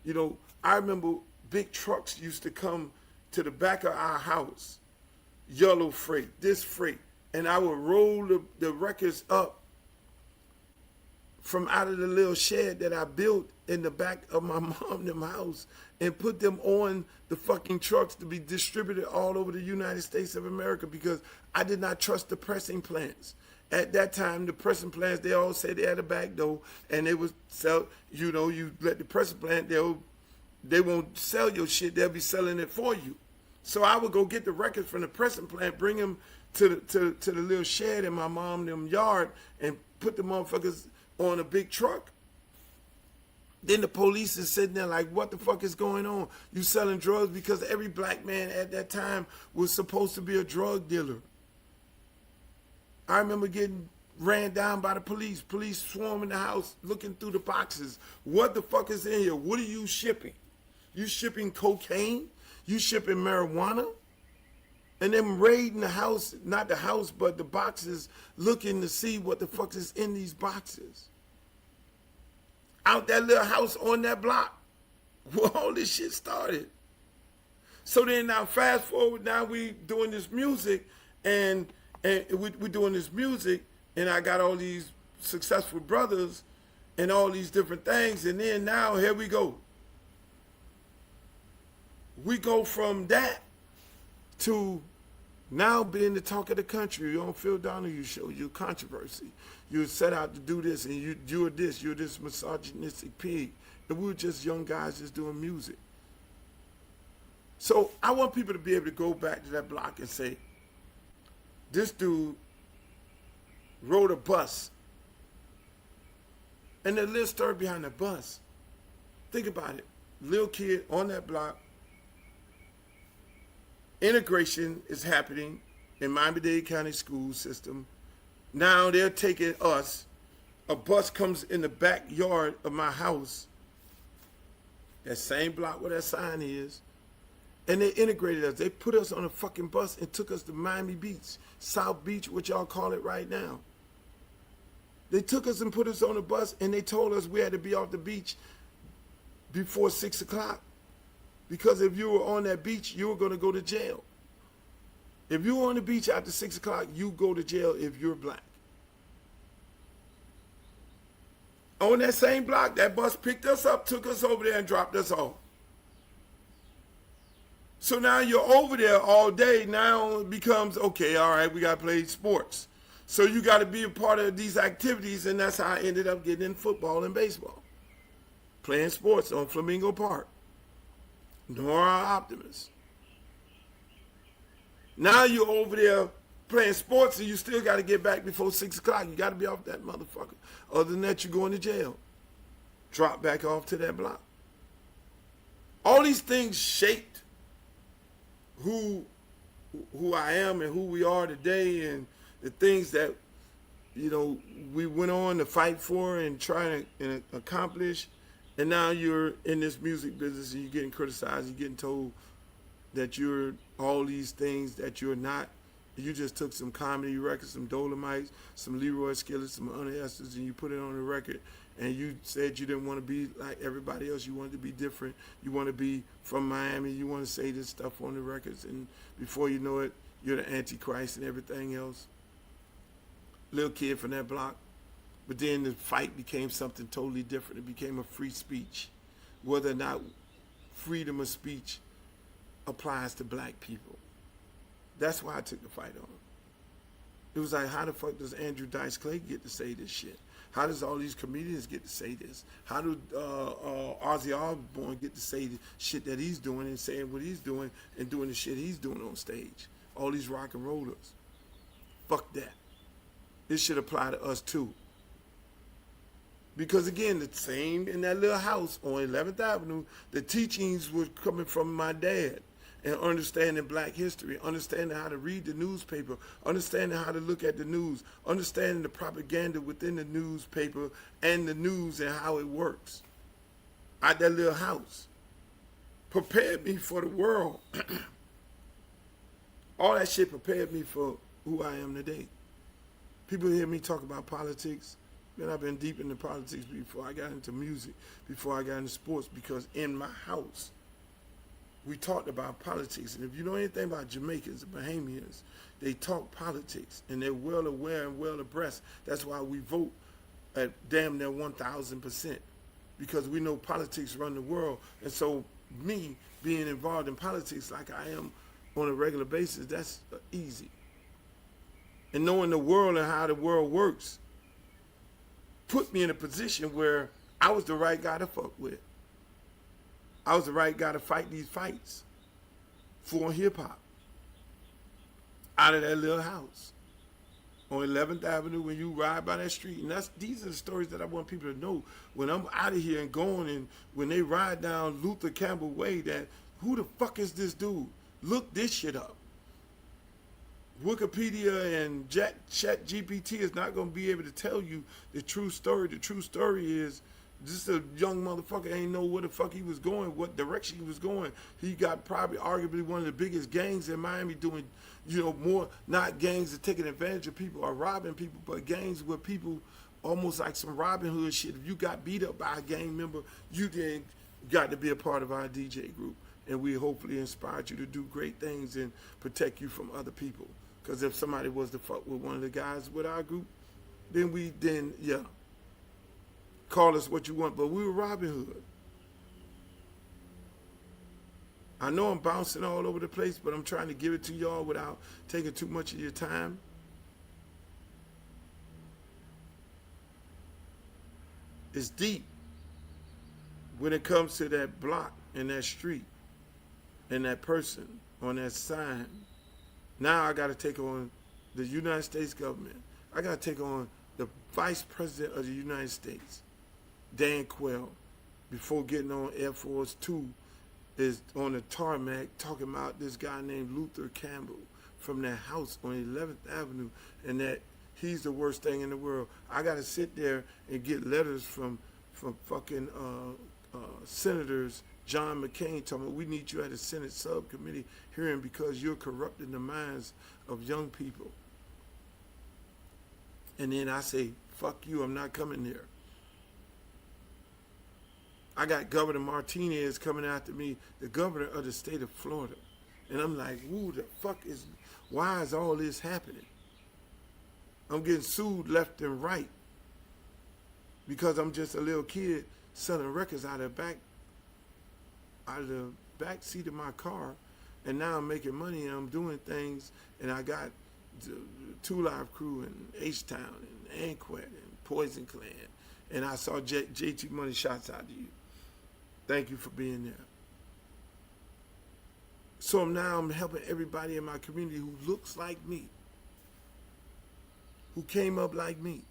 You know, I remember big trucks used to come to the back of our house, yellow freight, this freight, and I would roll the records up from out of the little shed that I built in the back of my mom and them house and put them on the fucking trucks to be distributed all over the United States of America because I did not trust the pressing plants. At that time, the pressing plants, they all say they had a back door and they would sell, you know, you let the pressing plant, they won't sell your shit, they'll be selling it for you. So I would go get the records from the pressing plant, bring them to the little shed in my mom and them yard and put the motherfuckers on a big truck. Then the police is sitting there like, what the fuck is going on? You selling drugs? Because every black man at that time was supposed to be a drug dealer. I remember getting ran down by the police. Police swarming the house, looking through the boxes. What the fuck is in here? What are you shipping? You shipping cocaine? You shipping marijuana? And them raiding the house, not the house, but the boxes, looking to see what the fuck is in these boxes. Out that little house on that block, where all this shit started. So then now fast forward, now we doing this music, and we doing this music, and I got all these successful brothers and all these different things, and then now here we go. We go from that to now being the talk of the country. You're on Phil Donahue show, you're controversy. You set out to do this, and you're this misogynistic pig. And we were just young guys just doing music. So I want people to be able to go back to that block and say, this dude rode a bus. And the little story behind the bus. Think about it. Little kid on that block. Integration is happening in Miami-Dade County school system. Now they're taking us. A bus comes in the backyard of my house, that same block where that sign is, and they integrated us. They put us on a fucking bus and took us to Miami Beach, South Beach, what y'all call it right now. They took us and put us on a bus, and they told us we had to be off the beach before 6 o'clock. Because if you were on that beach, you were going to go to jail. If you were on the beach after 6 o'clock, you go to jail if you're black. On that same block, that bus picked us up, took us over there, and dropped us off. So now you're over there all day. Now it becomes, okay, all right, we got to play sports. So you got to be a part of these activities, and that's how I ended up getting in football and baseball. playing sports on Flamingo Park. Nora Optimus. Now you're over there playing sports and you still got to get back before 6 o'clock. You got to be off that motherfucker. Other than that, you're going to jail. Drop back off to that block. All these things shaped who I am and who we are today, and the things that, you know, we went on to fight for and try to accomplish. And now you're in this music business and you're getting criticized. You're getting told that you're all these things that you're not. You just took some comedy records, some Dolomites, some Leroy Skillets, some Honey Esters, and you put it on the record. And you said you didn't want to be like everybody else. You wanted to be different. You want to be from Miami. You want to say this stuff on the records. And before you know it, you're the Antichrist and everything else. Little kid from that block. But then the fight became something totally different. It became a free speech. Whether or not freedom of speech applies to black people. That's why I took the fight on. It was like, how the fuck does Andrew Dice Clay get to say this shit? How does all these comedians get to say this? How do Ozzy Osbourne get to say the shit that he's doing and saying what he's doing and doing the shit he's doing on stage? All these rock and rollers. Fuck that. This should apply to us too. Because again, the same in that little house on 11th Avenue, the teachings were coming from my dad. And understanding black history, understanding how to read the newspaper, understanding how to look at the news, understanding the propaganda within the newspaper and the news and how it works. At that little house. Prepared me for the world. All that shit prepared me for who I am today. People hear me talk about politics. Man, I've been deep into politics before I got into music, before I got into sports, because in my house, we talked about politics. And if you know anything about Jamaicans, the Bahamians, they talk politics and they're well aware and well abreast. That's why we vote at damn near 1,000%, because we know politics run the world. And so me being involved in politics like I am on a regular basis, that's easy. And knowing the world and how the world works put me in a position where I was the right guy to fuck with. I was the right guy to fight these fights for hip-hop out of that little house on 11th Avenue when you ride by that street. And these are the stories that I want people to know when I'm out of here and going, and when they ride down Luther Campbell Way, that who the fuck is this dude? Look this shit up. Wikipedia and ChatGPT is not going to be able to tell you the true story. The true story is just a young motherfucker ain't know where the fuck he was going, what direction he was going. He got probably arguably one of the biggest gangs in Miami doing, you know, more, not gangs that taking advantage of people or robbing people, but gangs where people almost like some Robin Hood shit. If you got beat up by a gang member, you then got to be a part of our DJ group. And we hopefully inspired you to do great things and protect you from other people. Because if somebody was to fuck with one of the guys with our group, then yeah. Call us what you want, but we were Robin Hood. I know I'm bouncing all over the place, but I'm trying to give it to y'all without taking too much of your time. It's deep when it comes to that block and that street and that person on that sign. Now I got to take on the United States government. I got to take on the Vice President of the United States. Dan Quayle, before getting on Air Force 2, is on the tarmac talking about this guy named Luther Campbell from that house on 11th Avenue, and that he's the worst thing in the world. I got to sit there and get letters from fucking senators, John McCain, talking about we need you at a Senate subcommittee hearing because you're corrupting the minds of young people. And then I say, fuck you, I'm not coming there. I got Governor Martinez coming after me, the governor of the state of Florida. And I'm like, why is all this happening? I'm getting sued left and right because I'm just a little kid selling records out of the back seat of my car, and now I'm making money and I'm doing things, and I got the Two Live Crew and H-Town and Anquet and Poison Clan, and I saw JT Money, shouts out to you. Thank you for being there. So now I'm helping everybody in my community who looks like me, who came up like me.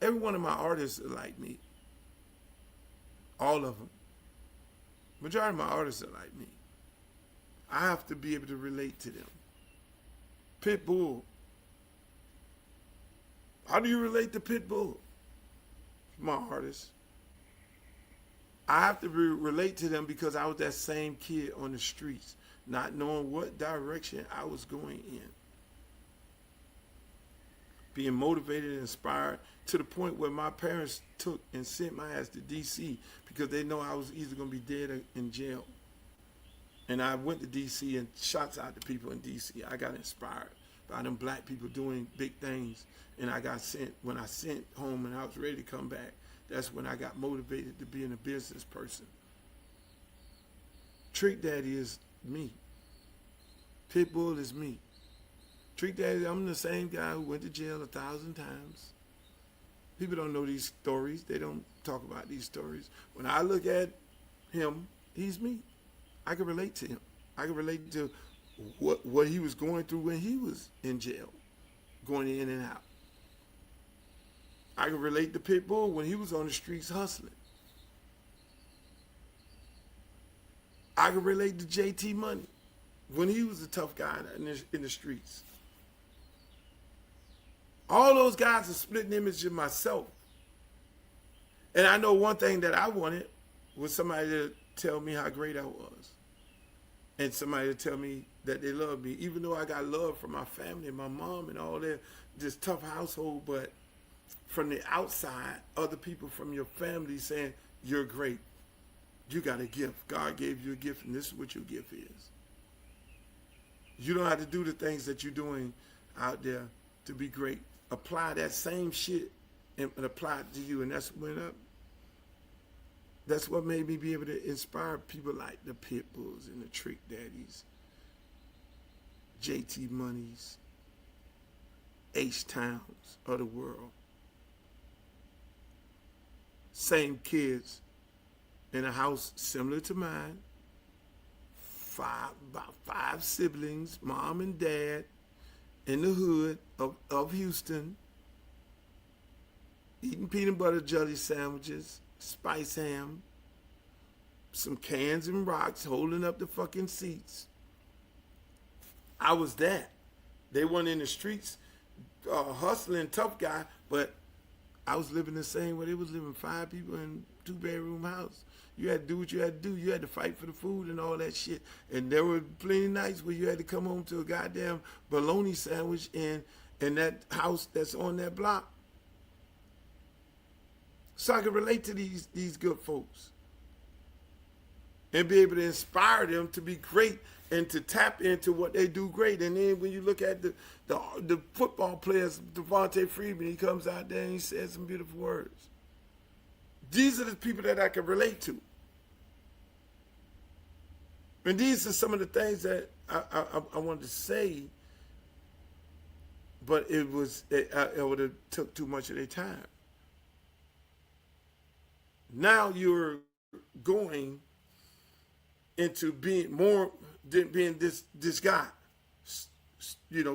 Every one of my artists are like me. All of them. Majority of my artists are like me. I have to be able to relate to them. Pitbull. How do you relate to Pitbull? My artist. I have to relate to them because I was that same kid on the streets, not knowing what direction I was going in. Being motivated and inspired to the point where my parents took and sent my ass to D.C. because they know I was either going to be dead or in jail. And I went to D.C. and shouts out to people in D.C. I got inspired by them black people doing big things. And I got sent, when I sent home and I was ready to come back, that's when I got motivated to being a business person. Trick Daddy is me. Pitbull is me. Trick Daddy, I'm the same guy who went to jail 1,000 times. People don't know these stories. They don't talk about these stories. When I look at him, he's me. I can relate to him. I can relate to what he was going through when he was in jail, going in and out. I can relate to Pitbull when he was on the streets hustling. I can relate to JT Money when he was a tough guy in the streets. All those guys are splitting image of myself. And I know one thing that I wanted was somebody to tell me how great I was. And somebody to tell me that they love me. Even though I got love from my family and my mom and all that, this tough household, but from the outside, other people from your family saying, you're great. You got a gift. God gave you a gift, and this is what your gift is. You don't have to do the things that you're doing out there to be great. Apply that same shit and apply it to you, and that's what made me be able to inspire people like the Pitbulls and the Trick Daddies, JT Moneys, H-Towns of the world. Same kids in a house similar to mine, about five siblings, mom and dad, in the hood of Houston, eating peanut butter jelly sandwiches, spice ham, some cans and rocks, holding up the fucking seats. I was that. They weren't in the streets hustling, tough guy, but I was living the same way they was living, 5 people in a 2-bedroom house. You had to do what you had to do. You had to fight for the food and all that shit. And there were plenty of nights where you had to come home to a goddamn bologna sandwich in that house that's on that block. So I can relate to these good folks and be able to inspire them to be great and to tap into what they do great. And then when you look at the football players, Devontae Freeman, he comes out there and he says some beautiful words. These are the people that I can relate to. And these are some of the things that I wanted to say, but it would have took too much of their time. Now you're going into being this guy,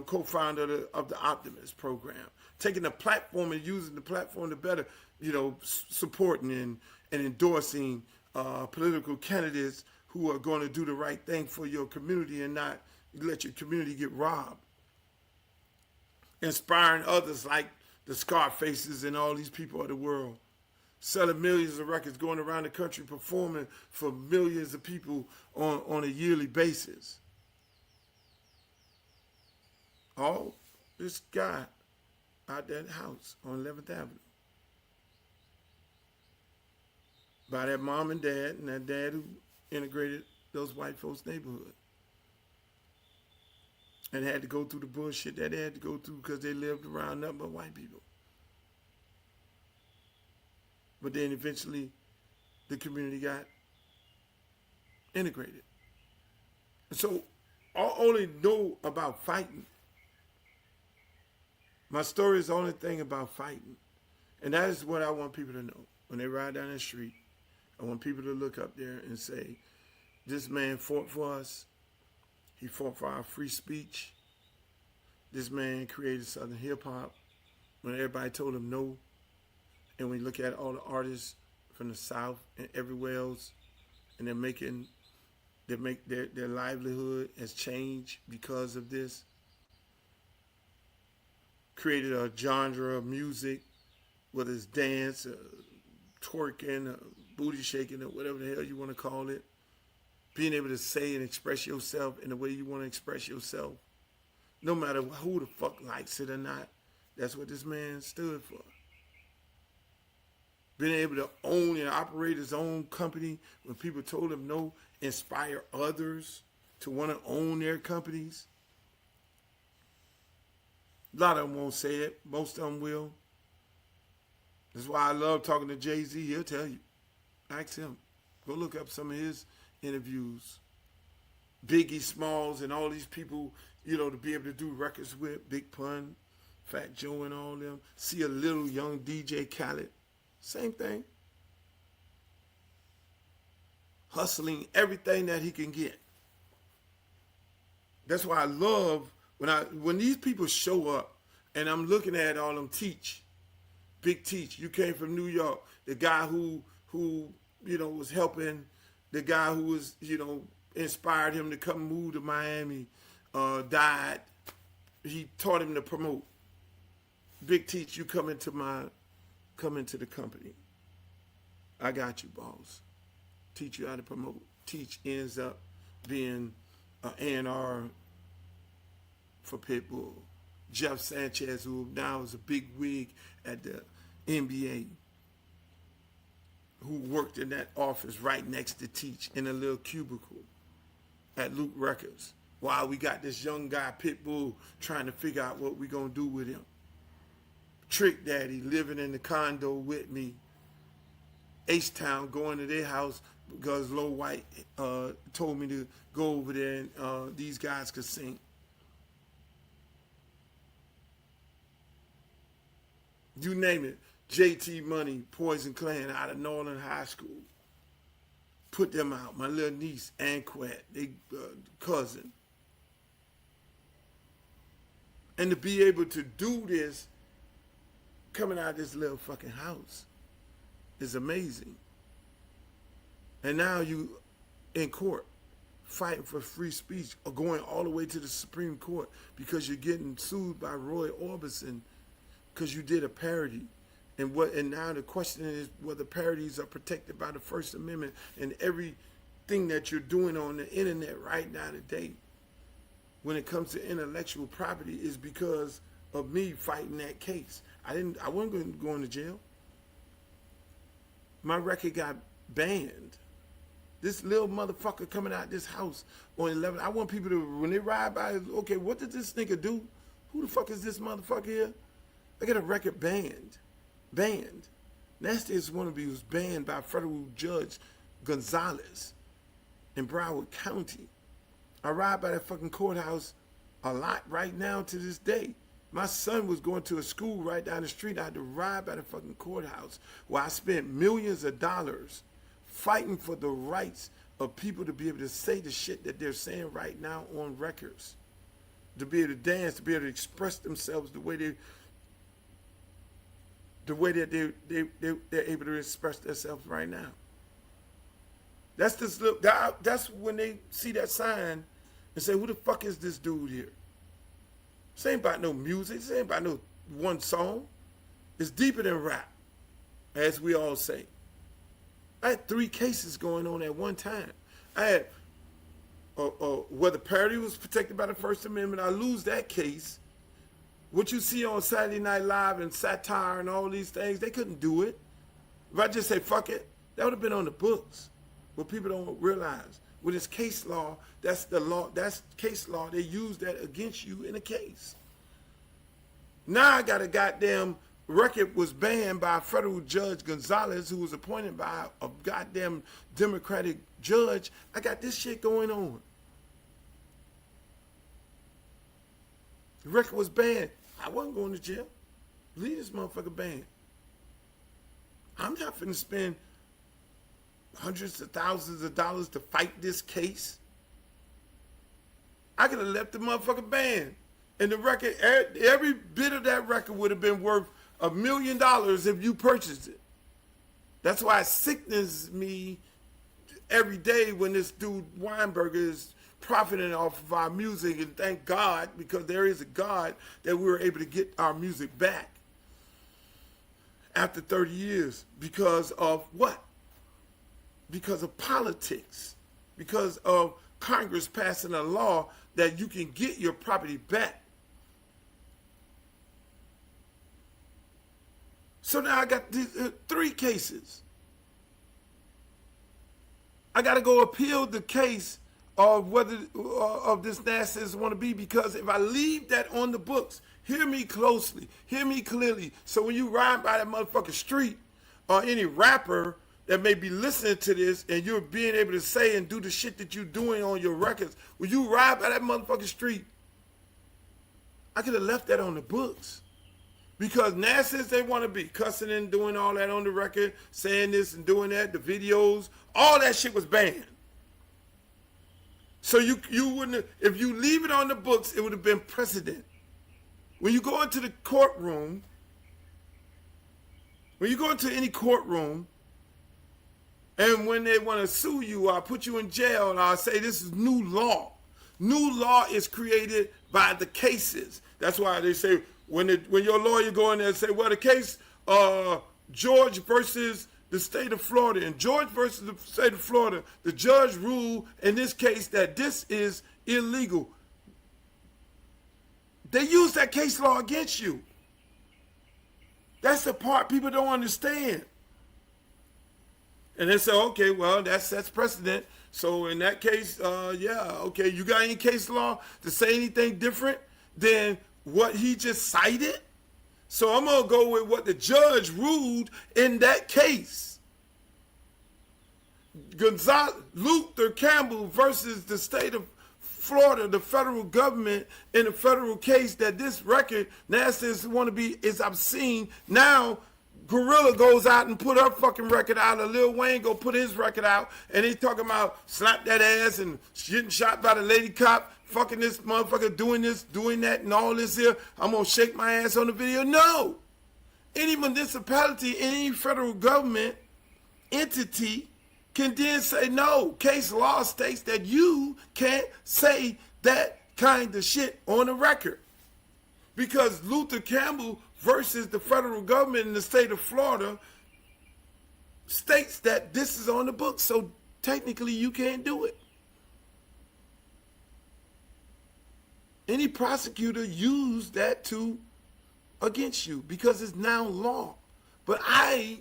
co-founder of the Optimist program, taking the platform and using the platform to better, supporting and endorsing political candidates who are going to do the right thing for your community and not let your community get robbed. Inspiring others like the Scarfaces and all these people of the world. Selling millions of records, going around the country, performing for millions of people on a yearly basis. All this guy out that house on 11th Avenue. By that mom and that dad who integrated those white folks' neighborhood. And had to go through the bullshit that they had to go through because they lived around nothing but white people. But then eventually the community got integrated. So I only know about fighting. My story is the only thing about fighting. And that is what I want people to know when they ride down the street I want people to look up there and say, this man fought for us. He fought for our free speech. This man created Southern hip hop when everybody told him no. And when you look at all the artists from the South and everywhere else, and they make their livelihood has changed because of this. Created a genre of music, whether it's dance, twerking, booty shaking, or whatever the hell you want to call it. Being able to say and express yourself in the way you want to express yourself. No matter who the fuck likes it or not. That's what this man stood for. Being able to own and operate his own company when people told him no, inspire others to want to own their companies. A lot of them won't say it. Most of them will. That's why I love talking to Jay-Z. He'll tell you. Ask him. Go look up some of his interviews. Biggie Smalls and all these people, you know, to be able to do records with. Big Pun, Fat Joe and all them. See a little young DJ Khaled. Same thing. Hustling everything that he can get. That's why I love when these people show up and I'm looking at all them Teach. Big Teach. You came from New York. The guy who you know was helping, the guy who was, you know, inspired him to come move to Miami, died. He taught him to promote. Big Teach, you come into the company. I got you, boss. Teach you how to promote. Teach ends up being an A&R for Pitbull. Jeff Sanchez, who now is a big wig at the NBA, who worked in that office right next to Teach in a little cubicle at Luke Records, while we got this young guy, Pitbull, trying to figure out what we're going to do with him. Trick Daddy living in the condo with me. H-Town going to their house because Low White told me to go over there and these guys could sing. You name it. JT Money, Poison Clan out of Northern High School. Put them out. My little niece, Anquette, they cousin. And to be able to do this coming out of this little fucking house is amazing. And now you in court fighting for free speech or going all the way to the Supreme Court because you're getting sued by Roy Orbison because you did a parody. And now the question is whether parodies are protected by the First Amendment, and everything that you're doing on the internet right now today when it comes to intellectual property is because of me fighting that case. I wasn't going to jail. My record got banned. This little motherfucker coming out this house on 11. I want people to, when they ride by, okay, what did this nigga do? Who the fuck is this motherfucker here? I got a record banned. Nastiest Wannabe was banned by federal judge Gonzalez in Broward County. I ride by that fucking courthouse a lot right now to this day. My son was going to a school right down the street. I had to ride by the fucking courthouse where I spent millions of dollars fighting for the rights of people to be able to say the shit that they're saying right now on records. To be able to dance, to be able to express themselves the way that they're able to express themselves right now. That's when they see that sign and say, who the fuck is this dude here? This ain't about no music. This ain't about no one song. It's deeper than rap, as we all say. I had 3 cases going on at one time. I had whether parody was protected by the First Amendment. I lose that case. What you see on Saturday Night Live and satire and all these things, they couldn't do it. If I just say fuck it, that would have been on the books. What people don't realize, with this case law, that's the law, that's case law. They use that against you in a case. Now I got a goddamn record was banned by a federal judge Gonzalez, who was appointed by a goddamn Democratic judge. I got this shit going on. The record was banned. I wasn't going to jail. Leave this motherfucker banned. I'm not finna spend hundreds of thousands of dollars to fight this case. I could have left the motherfucking band. And the record, every bit of that record would have been worth $1 million if you purchased it. That's why it sickens me every day when this dude Weinberger is profiting off of our music, and thank God, because there is a God, that we were able to get our music back after 30 years. Because of what? Because of politics. Because of Congress passing a law that you can get your property back. So now I got these, 3 cases. I got to go appeal the case of whether of this Nass's want to be, because if I leave that on the books, hear me closely, hear me clearly. So when you ride by that motherfucking street, or any rapper that may be listening to this, and you're being able to say and do the shit that you're doing on your records, when you ride by that motherfucking street, I could have left that on the books. Because Nass's they want to be cussing and doing all that on the record, saying this and doing that, the videos, all that shit was banned. So you wouldn't have, if you leave it on the books, it would have been precedent. When you go into the courtroom, when you go into any courtroom, and when they want to sue you or put you in jail, and I'll say this is new law. New law is created by the cases. That's why they say, when your lawyer go in there and say, well, the case George versus the state of Florida, and George versus the state of Florida, the judge ruled in this case that this is illegal. They use that case law against you. That's the part people don't understand. And they say, okay, well, that sets precedent. So in that case, yeah, okay, you got any case law to say anything different than what he just cited? So I'm going to go with what the judge ruled in that case. Luther Campbell versus the state of Florida, the federal government, in a federal case that this record, Nass's want to be, is obscene. Now, Gorilla goes out and put her fucking record out, or Lil Wayne go put his record out, and he's talking about slap that ass and getting shot by the lady cop, fucking this motherfucker, doing this, doing that, and all this here. I'm gonna shake my ass on the video. No! Any municipality, any federal government entity can then say, no, case law states that you can't say that kind of shit on the record. Because Luther Campbell versus the federal government in the state of Florida states that this is on the books, so technically you can't do it. Any prosecutor used that against you because it's now law. But I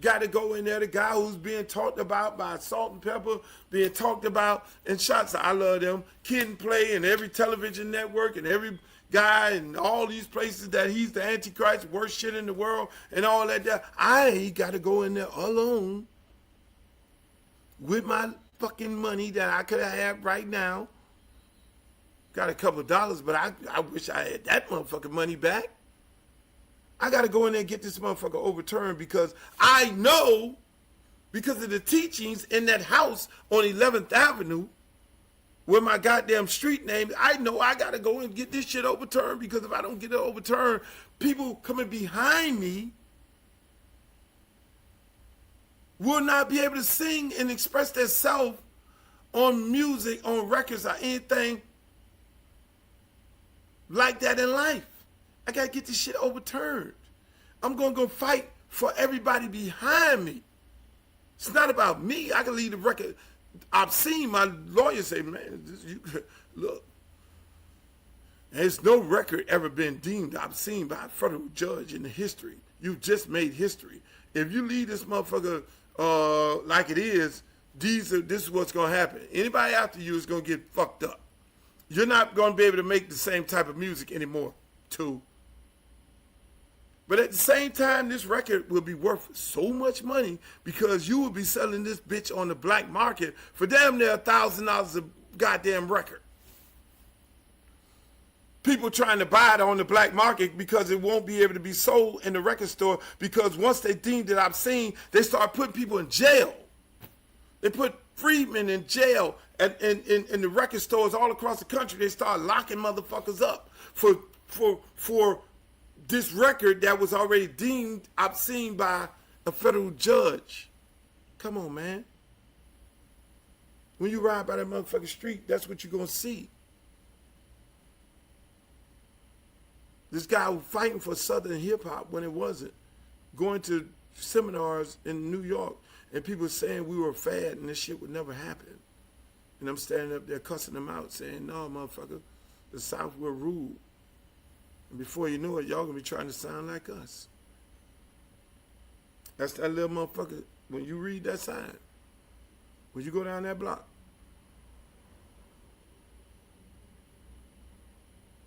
got to go in there, the guy who's being talked about by Salt and Pepper, being talked about in shots. I love them. Kid and Play and every television network and every guy and all these places that he's the Antichrist, worst shit in the world and all that. I got to go in there alone with my fucking money that I could have right now. Got a couple of dollars, but I wish I had that motherfucking money back. I got to go in there and get this motherfucker overturned because I know, because of the teachings in that house on 11th Avenue, where my goddamn street name, I know I got to go and get this shit overturned, because if I don't get it overturned, people coming behind me will not be able to sing and express themselves on music, on records, or anything like that in life. I got to get this shit overturned. I'm going to go fight for everybody behind me. It's not about me. I can leave the record. I've seen my lawyer say, man, look, there's no record ever been deemed obscene by a federal judge in the history. You've just made history. If you leave this motherfucker like it is, this is what's going to happen. Anybody after you is going to get fucked up. You're not going to be able to make the same type of music anymore, too. But at the same time, this record will be worth so much money because you will be selling this bitch on the black market for damn near $1,000 a goddamn record. People trying to buy it on the black market because it won't be able to be sold in the record store, because once they deemed it obscene, they start putting people in jail. They put freedmen in jail and in the record stores all across the country. They started locking motherfuckers up for this record that was already deemed obscene by a federal judge. Come on, man. When you ride by that motherfucking street, that's what you're going to see. This guy was fighting for Southern hip-hop when it wasn't. Going to seminars in New York, and people saying we were a fad and this shit would never happen. And I'm standing up there cussing them out, saying, no, motherfucker, the South will rule. And before you know it, y'all going to be trying to sound like us. That's that little motherfucker. When you read that sign, when you go down that block.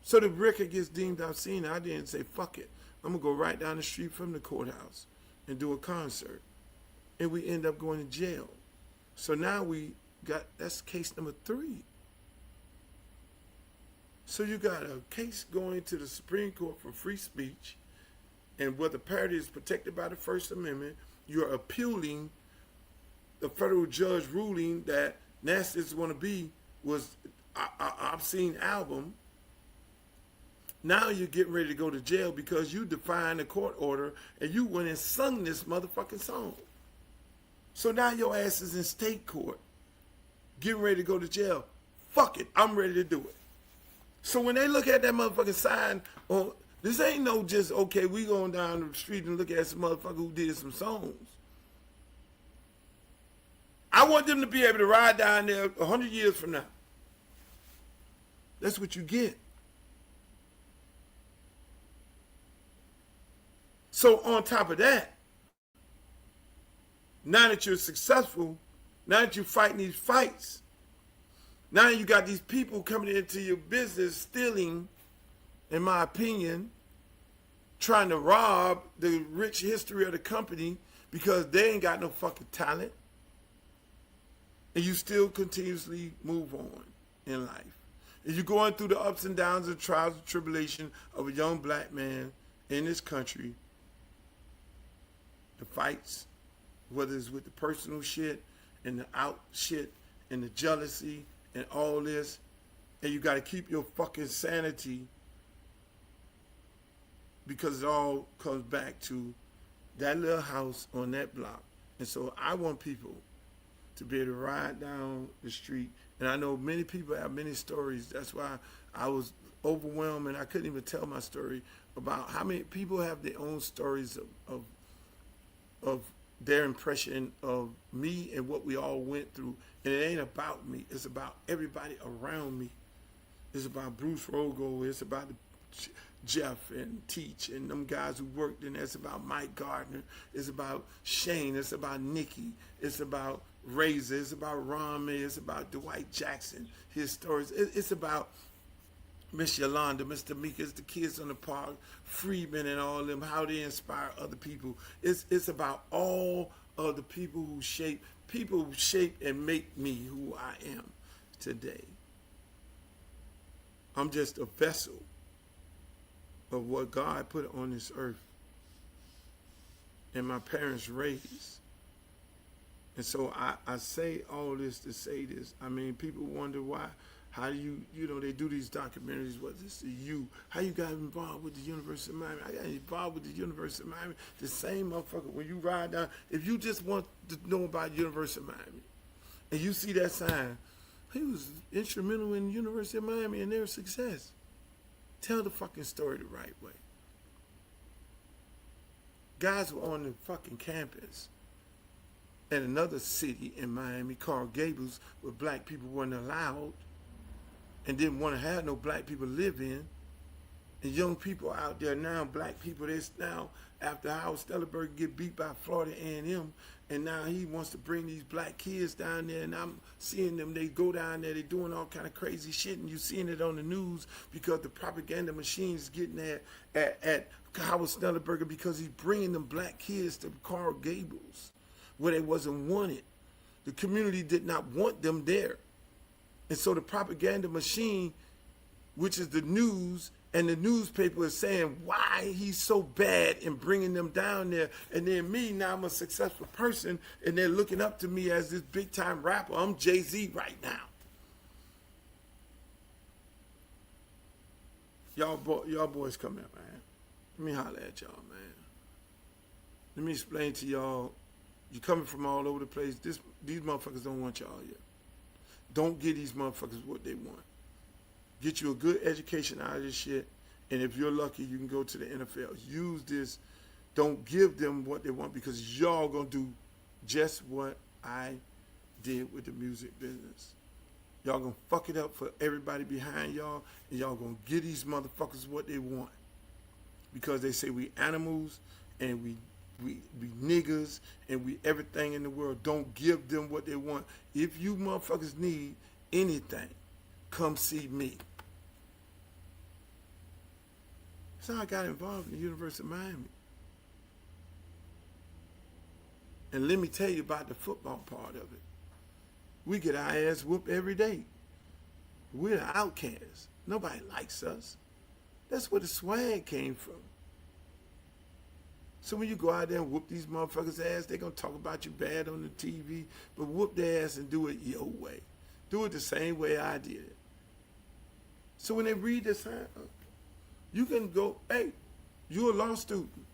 So the record gets deemed obscene. I didn't say, fuck it. I'm going to go right down the street from the courthouse and do a concert. And we end up going to jail. So now that's case number 3. So you got a case going to the Supreme Court for free speech, and whether parody is protected by the First Amendment, you're appealing the federal judge ruling that Nasty As Wanna Be was an obscene album. Now you're getting ready to go to jail because you defied the court order and you went and sung this motherfucking song. So now your ass is in state court, getting ready to go to jail. Fuck it, I'm ready to do it. So when they look at that motherfucking sign, this ain't no just, okay, we going down the street and look at some motherfucker who did some songs. I want them to be able to ride down there 100 years from now. That's what you get. So on top of that, now that you're successful, now that you're fighting these fights, now you got these people coming into your business stealing, in my opinion, trying to rob the rich history of the company because they ain't got no fucking talent. And you still continuously move on in life. And you're going through the ups and downs and trials and tribulation of a young black man in this country. The fights, whether it's with the personal shit and the out shit and the jealousy and all this, and you got to keep your fucking sanity because it all comes back to that little house on that block. And so I want people to be able to ride down the street, and I know many people have many stories. That's why I was overwhelmed and I couldn't even tell my story about how many people have their own stories of their impression of me and what we all went through. And it ain't about me. It's about everybody around me. It's about Bruce Rogo. It's about Jeff and Teach and them guys who worked in there. It's about Mike Gardner. It's about Shane. It's about Nikki. It's about Razor. It's about Ron May. It's about Dwight Jackson, his stories. It's about Miss Yolanda, Mr. Meekers, the kids on the park, Freedmen and all them, how they inspire other people. It's about all of the people who shape and make me who I am today. I'm just a vessel of what God put on this earth and my parents raised. And so I say all this to say this. I mean, people wonder why. How do you know, they do these documentaries, what this is you, how you got involved with the University of Miami. I got involved with the University of Miami. The same motherfucker, when you ride down, if you just want to know about University of Miami, and you see that sign, he was instrumental in the University of Miami and their success. Tell the fucking story the right way. Guys were on the fucking campus in another city in Miami, Coral Gables, where black people weren't allowed and didn't want to have no black people live in. And young people out there now, black people, that's now, after Howard Stellenberg get beat by Florida A&M, and now he wants to bring these black kids down there, and I'm seeing them, they go down there, they doing all kind of crazy shit, and you seeing it on the news because the propaganda machine is getting at Howard Stellenberg because he's bringing them black kids to Coral Gables where they wasn't wanted. The community did not want them there. And so the propaganda machine, which is the news And the newspaper is saying why he's so bad in bringing them down there. And then me, now I'm a successful person, and they're looking up to me as this big time rapper. I'm Jay-Z right now. Y'all boys come here, man. Let me holler at y'all, man. Let me explain to y'all. You coming from all over the place. These motherfuckers don't want y'all here. Don't give these motherfuckers what they want. Get you a good education out of this shit, and if you're lucky, you can go to the NFL. Use this. Don't give them what they want, because y'all gonna do just what I did with the music business. Y'all gonna fuck it up for everybody behind y'all, and y'all gonna give these motherfuckers what they want, because they say we animals and we niggers and we everything in the world. Don't give them what they want. If you motherfuckers need anything, come see me. That's how I got involved in the University of Miami. And let me tell you about the football part of it. We get our ass whooped every day. We're the outcasts. Nobody likes us. That's where the swag came from. So when you go out there and whoop these motherfuckers' ass, they're going to talk about you bad on the TV, but whoop their ass and do it your way. Do it the same way I did it. So when they read this, you can go, hey, you're a law student.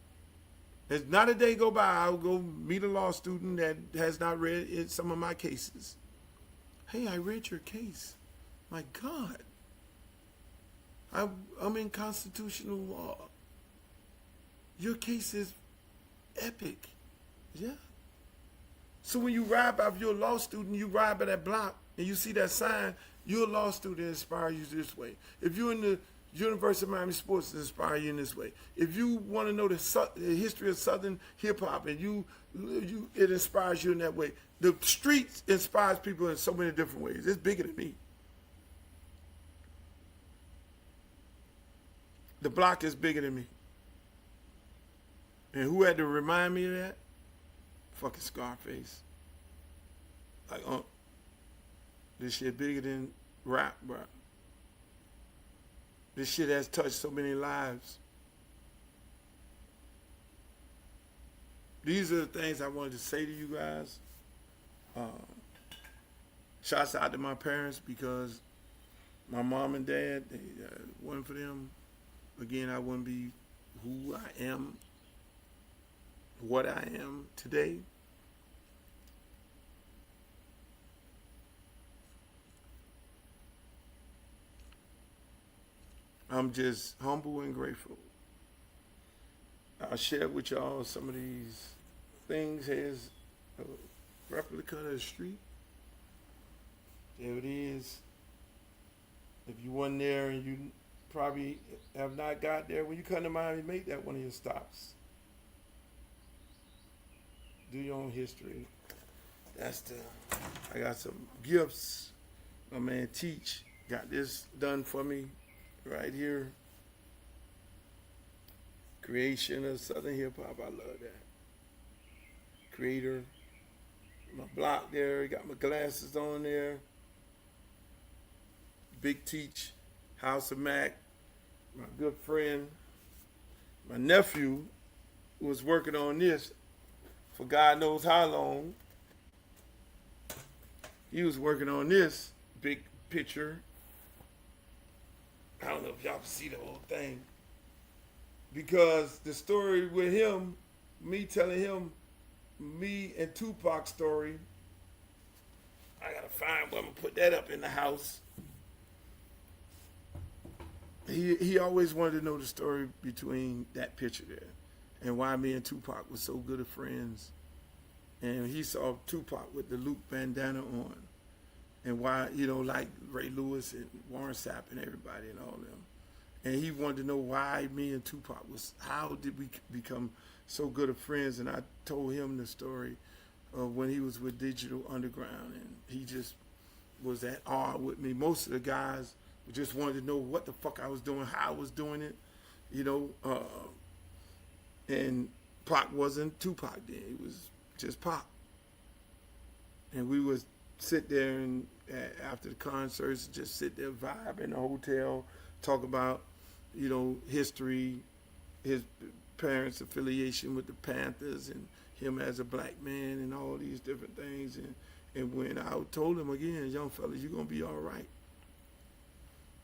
There's not a day go by I'll go meet a law student that has not read some of my cases. Hey, I read your case. My God. I'm in constitutional law. Your case is epic. Yeah. So when you ride by, if you're a law student, you ride by that block and you see that sign, you're a law student, inspire you this way. If you're in the University of Miami sports, it inspire you in this way. If you want to know the history of Southern hip hop, and it inspires you in that way. The streets inspires people in so many different ways. It's bigger than me. The block is bigger than me. And who had to remind me of that? Fucking Scarface. Like, this shit bigger than rap, bro. This shit has touched so many lives. These are the things I wanted to say to you guys. Shouts out to my parents, because my mom and dad, wasn't for them, again, I wouldn't be who I am, what I am today. I'm just humble and grateful. I'll share with y'all some of these things. Here's a replica of the street. There it is. If you wasn't there and you probably have not got there, when you come to Miami, make that one of your stops. Do your own history. I got some gifts. My man Teach got this done for me. Right here, creation of Southern hip hop. I love that. Creator, my block there. Got my glasses on there. Big Teach, House of Mac, my good friend. My nephew was working on this for God knows how long. He was working on this big picture. I don't know if y'all can see the whole thing, because the story with him, me telling him, me and Tupac's story, I gotta find where I'm gonna put that up in the house. He always wanted to know the story between that picture there and why me and Tupac were so good of friends. And he saw Tupac with the Luke bandana on. And why, like Ray Lewis and Warren Sapp and everybody and all them. And he wanted to know why me and Tupac how did we become so good of friends? And I told him the story of when he was with Digital Underground, and he just was at awe with me. Most of the guys just wanted to know what the fuck I was doing, how I was doing it, and Pac wasn't Tupac then, he was just Pac. And we would sit there and after the concerts, just sit there, vibe in the hotel, talk about, history, his parents' affiliation with the Panthers, and him as a black man, and all these different things. And when I told him again, young fella, you're gonna be all right.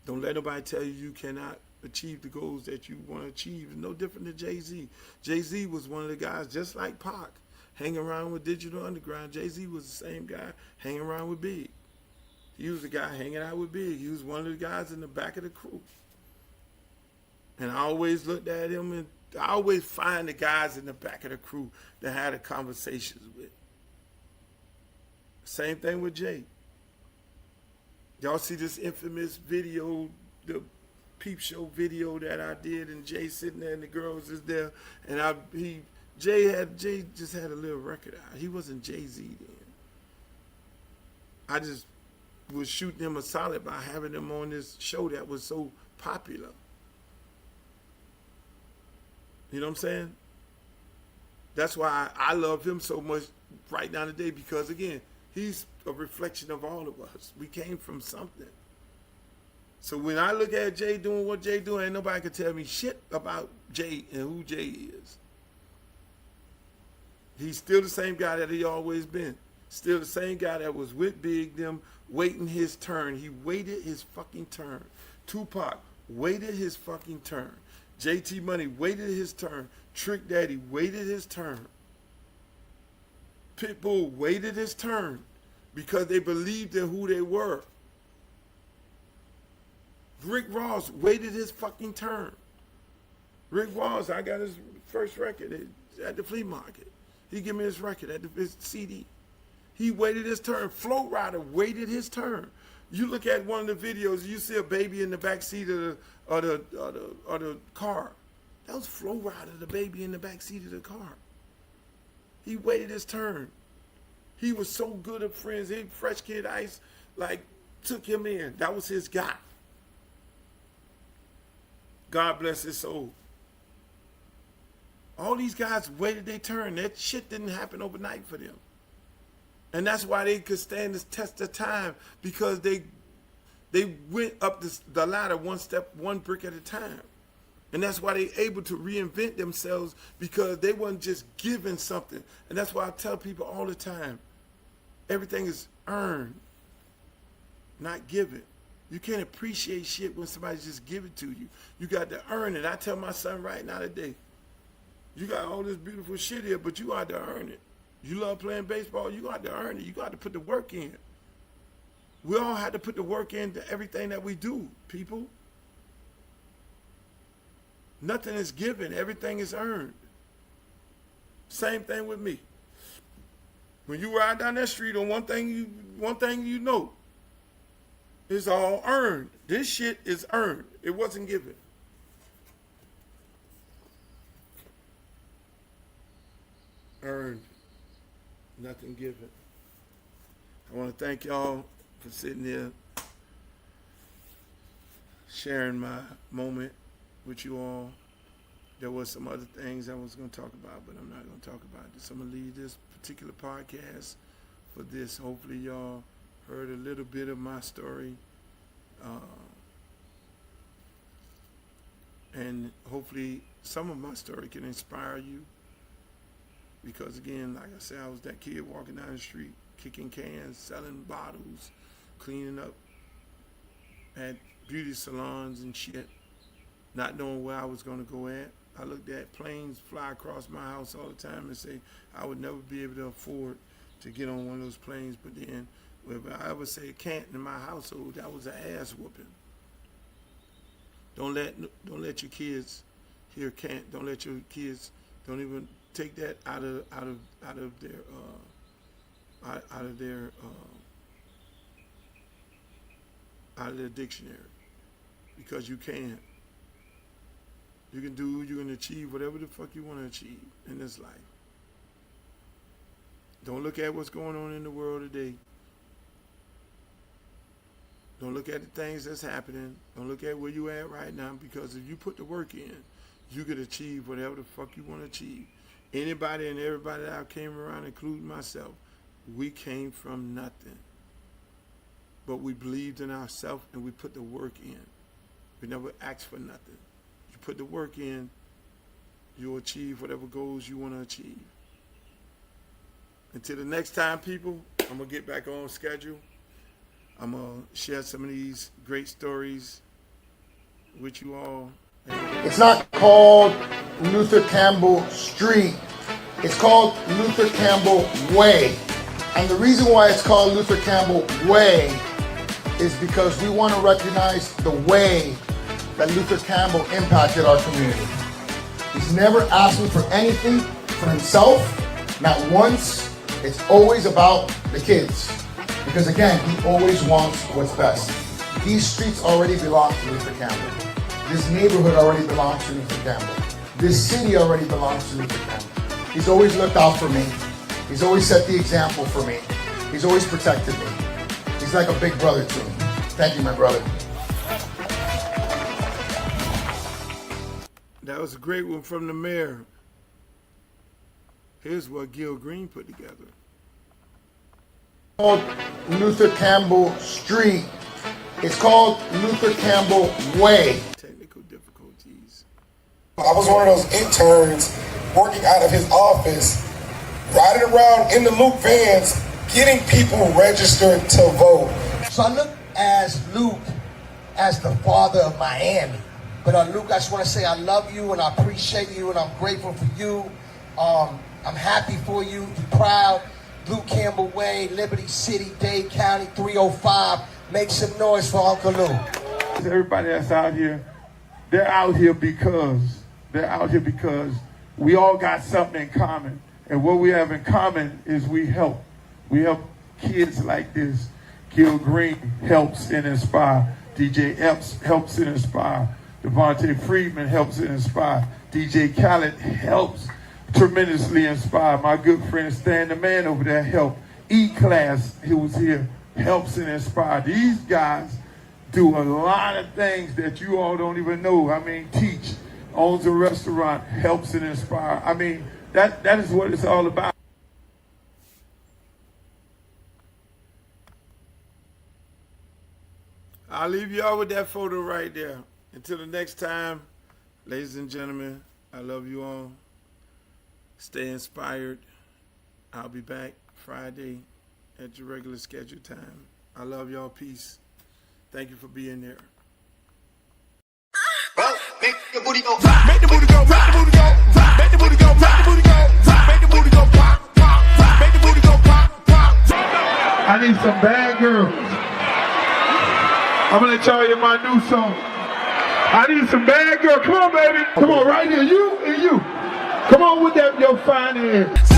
Don't let nobody tell you cannot achieve the goals that you want to achieve. It's no different than Jay-Z. Jay-Z was one of the guys, just like Pac, hanging around with Digital Underground. Jay-Z was the same guy hanging around with Big. He was the guy hanging out with Big. He was one of the guys in the back of the crew. And I always looked at him, and I always find the guys in the back of the crew that I had the conversations with. Same thing with Jay. Y'all see this infamous video, the Peep Show video that I did, and Jay sitting there and the girls is there, and Jay just had a little record out. He wasn't Jay-Z then. I just was shooting him a solid by having him on this show that was so popular. You know what I'm saying? That's why I love him so much right now today, because again, he's a reflection of all of us. We came from something. So when I look at Jay doing what Jay doing, ain't nobody can tell me shit about Jay and who Jay is. He's still the same guy that he always been. Still the same guy that was with Big them, waiting his turn. He waited his fucking turn. Tupac waited his fucking turn. JT Money waited his turn. Trick Daddy waited his turn. Pitbull waited his turn because they believed in who they were. Rick Ross waited his fucking turn. Rick Ross, I got his first record at the flea market. He gave me his record at his CD. He waited his turn. Flow Rider waited his turn. You look at one of the videos, you see a baby in the back seat of the car. That was Flow Rider, the baby in the back seat of the car. He waited his turn. He was so good at friends. Fresh Kid Ice, took him in. That was his guy. God bless his soul. All these guys waited their turn. That shit didn't happen overnight for them. And that's why they could stand the test of time, because they went up the ladder one brick at a time. And that's why they're able to reinvent themselves, because they weren't just given something. And that's why I tell people all the time, everything is earned, not given. You can't appreciate shit when somebody just give it to you. You got to earn it. I tell my son right now today, you got all this beautiful shit here, but you got to earn it. You love playing baseball, you got to earn it. You got to put the work in. We all have to put the work into everything that we do, people. Nothing is given, everything is earned. Same thing with me. When you ride down that street, on one thing you know, it's all earned. This shit is earned. It wasn't given. Earned. Nothing given. I want to thank y'all for sitting there, sharing my moment with you all. There was some other things I was going to talk about, but I'm not going to talk about it. So I'm going to leave this particular podcast for this. Hopefully y'all heard a little bit of my story. And hopefully some of my story can inspire you. Because again, like I said, I was that kid walking down the street, kicking cans, selling bottles, cleaning up at beauty salons and shit, not knowing where I was going to go at. I looked at planes fly across my house all the time and say I would never be able to afford to get on one of those planes. But then, if I ever say can't in my household, that was an ass whooping. Don't let your kids hear can't. Don't let your kids. Don't even take that out of their dictionary, because you can't. You can achieve whatever the fuck you want to achieve in this life. Don't look at what's going on in the world today. Don't look at the things that's happening. Don't look at where you at right now, because if you put the work in, you could achieve whatever the fuck you want to achieve. Anybody and everybody that I came around, including myself, we came from nothing. But we believed in ourselves and we put the work in. We never asked for nothing. put the work in, you'll achieve whatever goals you want to achieve. Until the next time, people, I'm going to get back on schedule. I'm going to share some of these great stories with you all. It's not called Luther Campbell Street. It's called Luther Campbell Way. And the reason why it's called Luther Campbell Way is because we want to recognize the way that Luther Campbell impacted our community. He's never asked me for anything for himself, not once. It's always about the kids. Because again, he always wants what's best. These streets already belong to Luther Campbell. This neighborhood already belongs to Luther Campbell. This city already belongs to Luther Campbell. He's always looked out for me. He's always set the example for me. He's always protected me. He's like a big brother to me. Thank you, my brother. That was a great one from the mayor. Here's what Gil Green put together. It's called Luther Campbell Street. It's called Luther Campbell Way. Technical difficulties. I was one of those interns working out of his office, riding around in the Luke vans, getting people registered to vote. So I look as Luke as the father of Miami. But Luke, I just want to say I love you and I appreciate you and I'm grateful for you. I'm happy for you. Be proud. Luke Campbell Way, Liberty City, Dade County, 305. Make some noise for Uncle Luke. Everybody that's out here, they're out here because we all got something in common. And what we have in common is we help. We help kids like this. Gil Green helps and inspire. DJ Epps helps and inspire. Devontae Friedman helps and inspire. DJ Khaled helps tremendously inspire. My good friend Stan the Man over there helped. E-Class, who was here, helps and inspire. These guys do a lot of things that you all don't even know. I mean, teach, owns a restaurant, helps and inspire. I mean, that is what it's all about. I'll leave y'all with that photo right there. Until the next time, ladies and gentlemen, I love you all. Stay inspired. I'll be back Friday at your regular scheduled time. I love y'all. Peace. Thank you for being there. Make the booty go. Make the booty go. Make the booty go. Make the booty go. Make the booty go. Make the booty go. Pop, pop. Make the booty go. Pop, pop. I need some bad girls. I'm gonna let y'all hear my new song. I need some bad girls. Come on, baby. Come on, right here. You and you. Come on with that, your fine ass.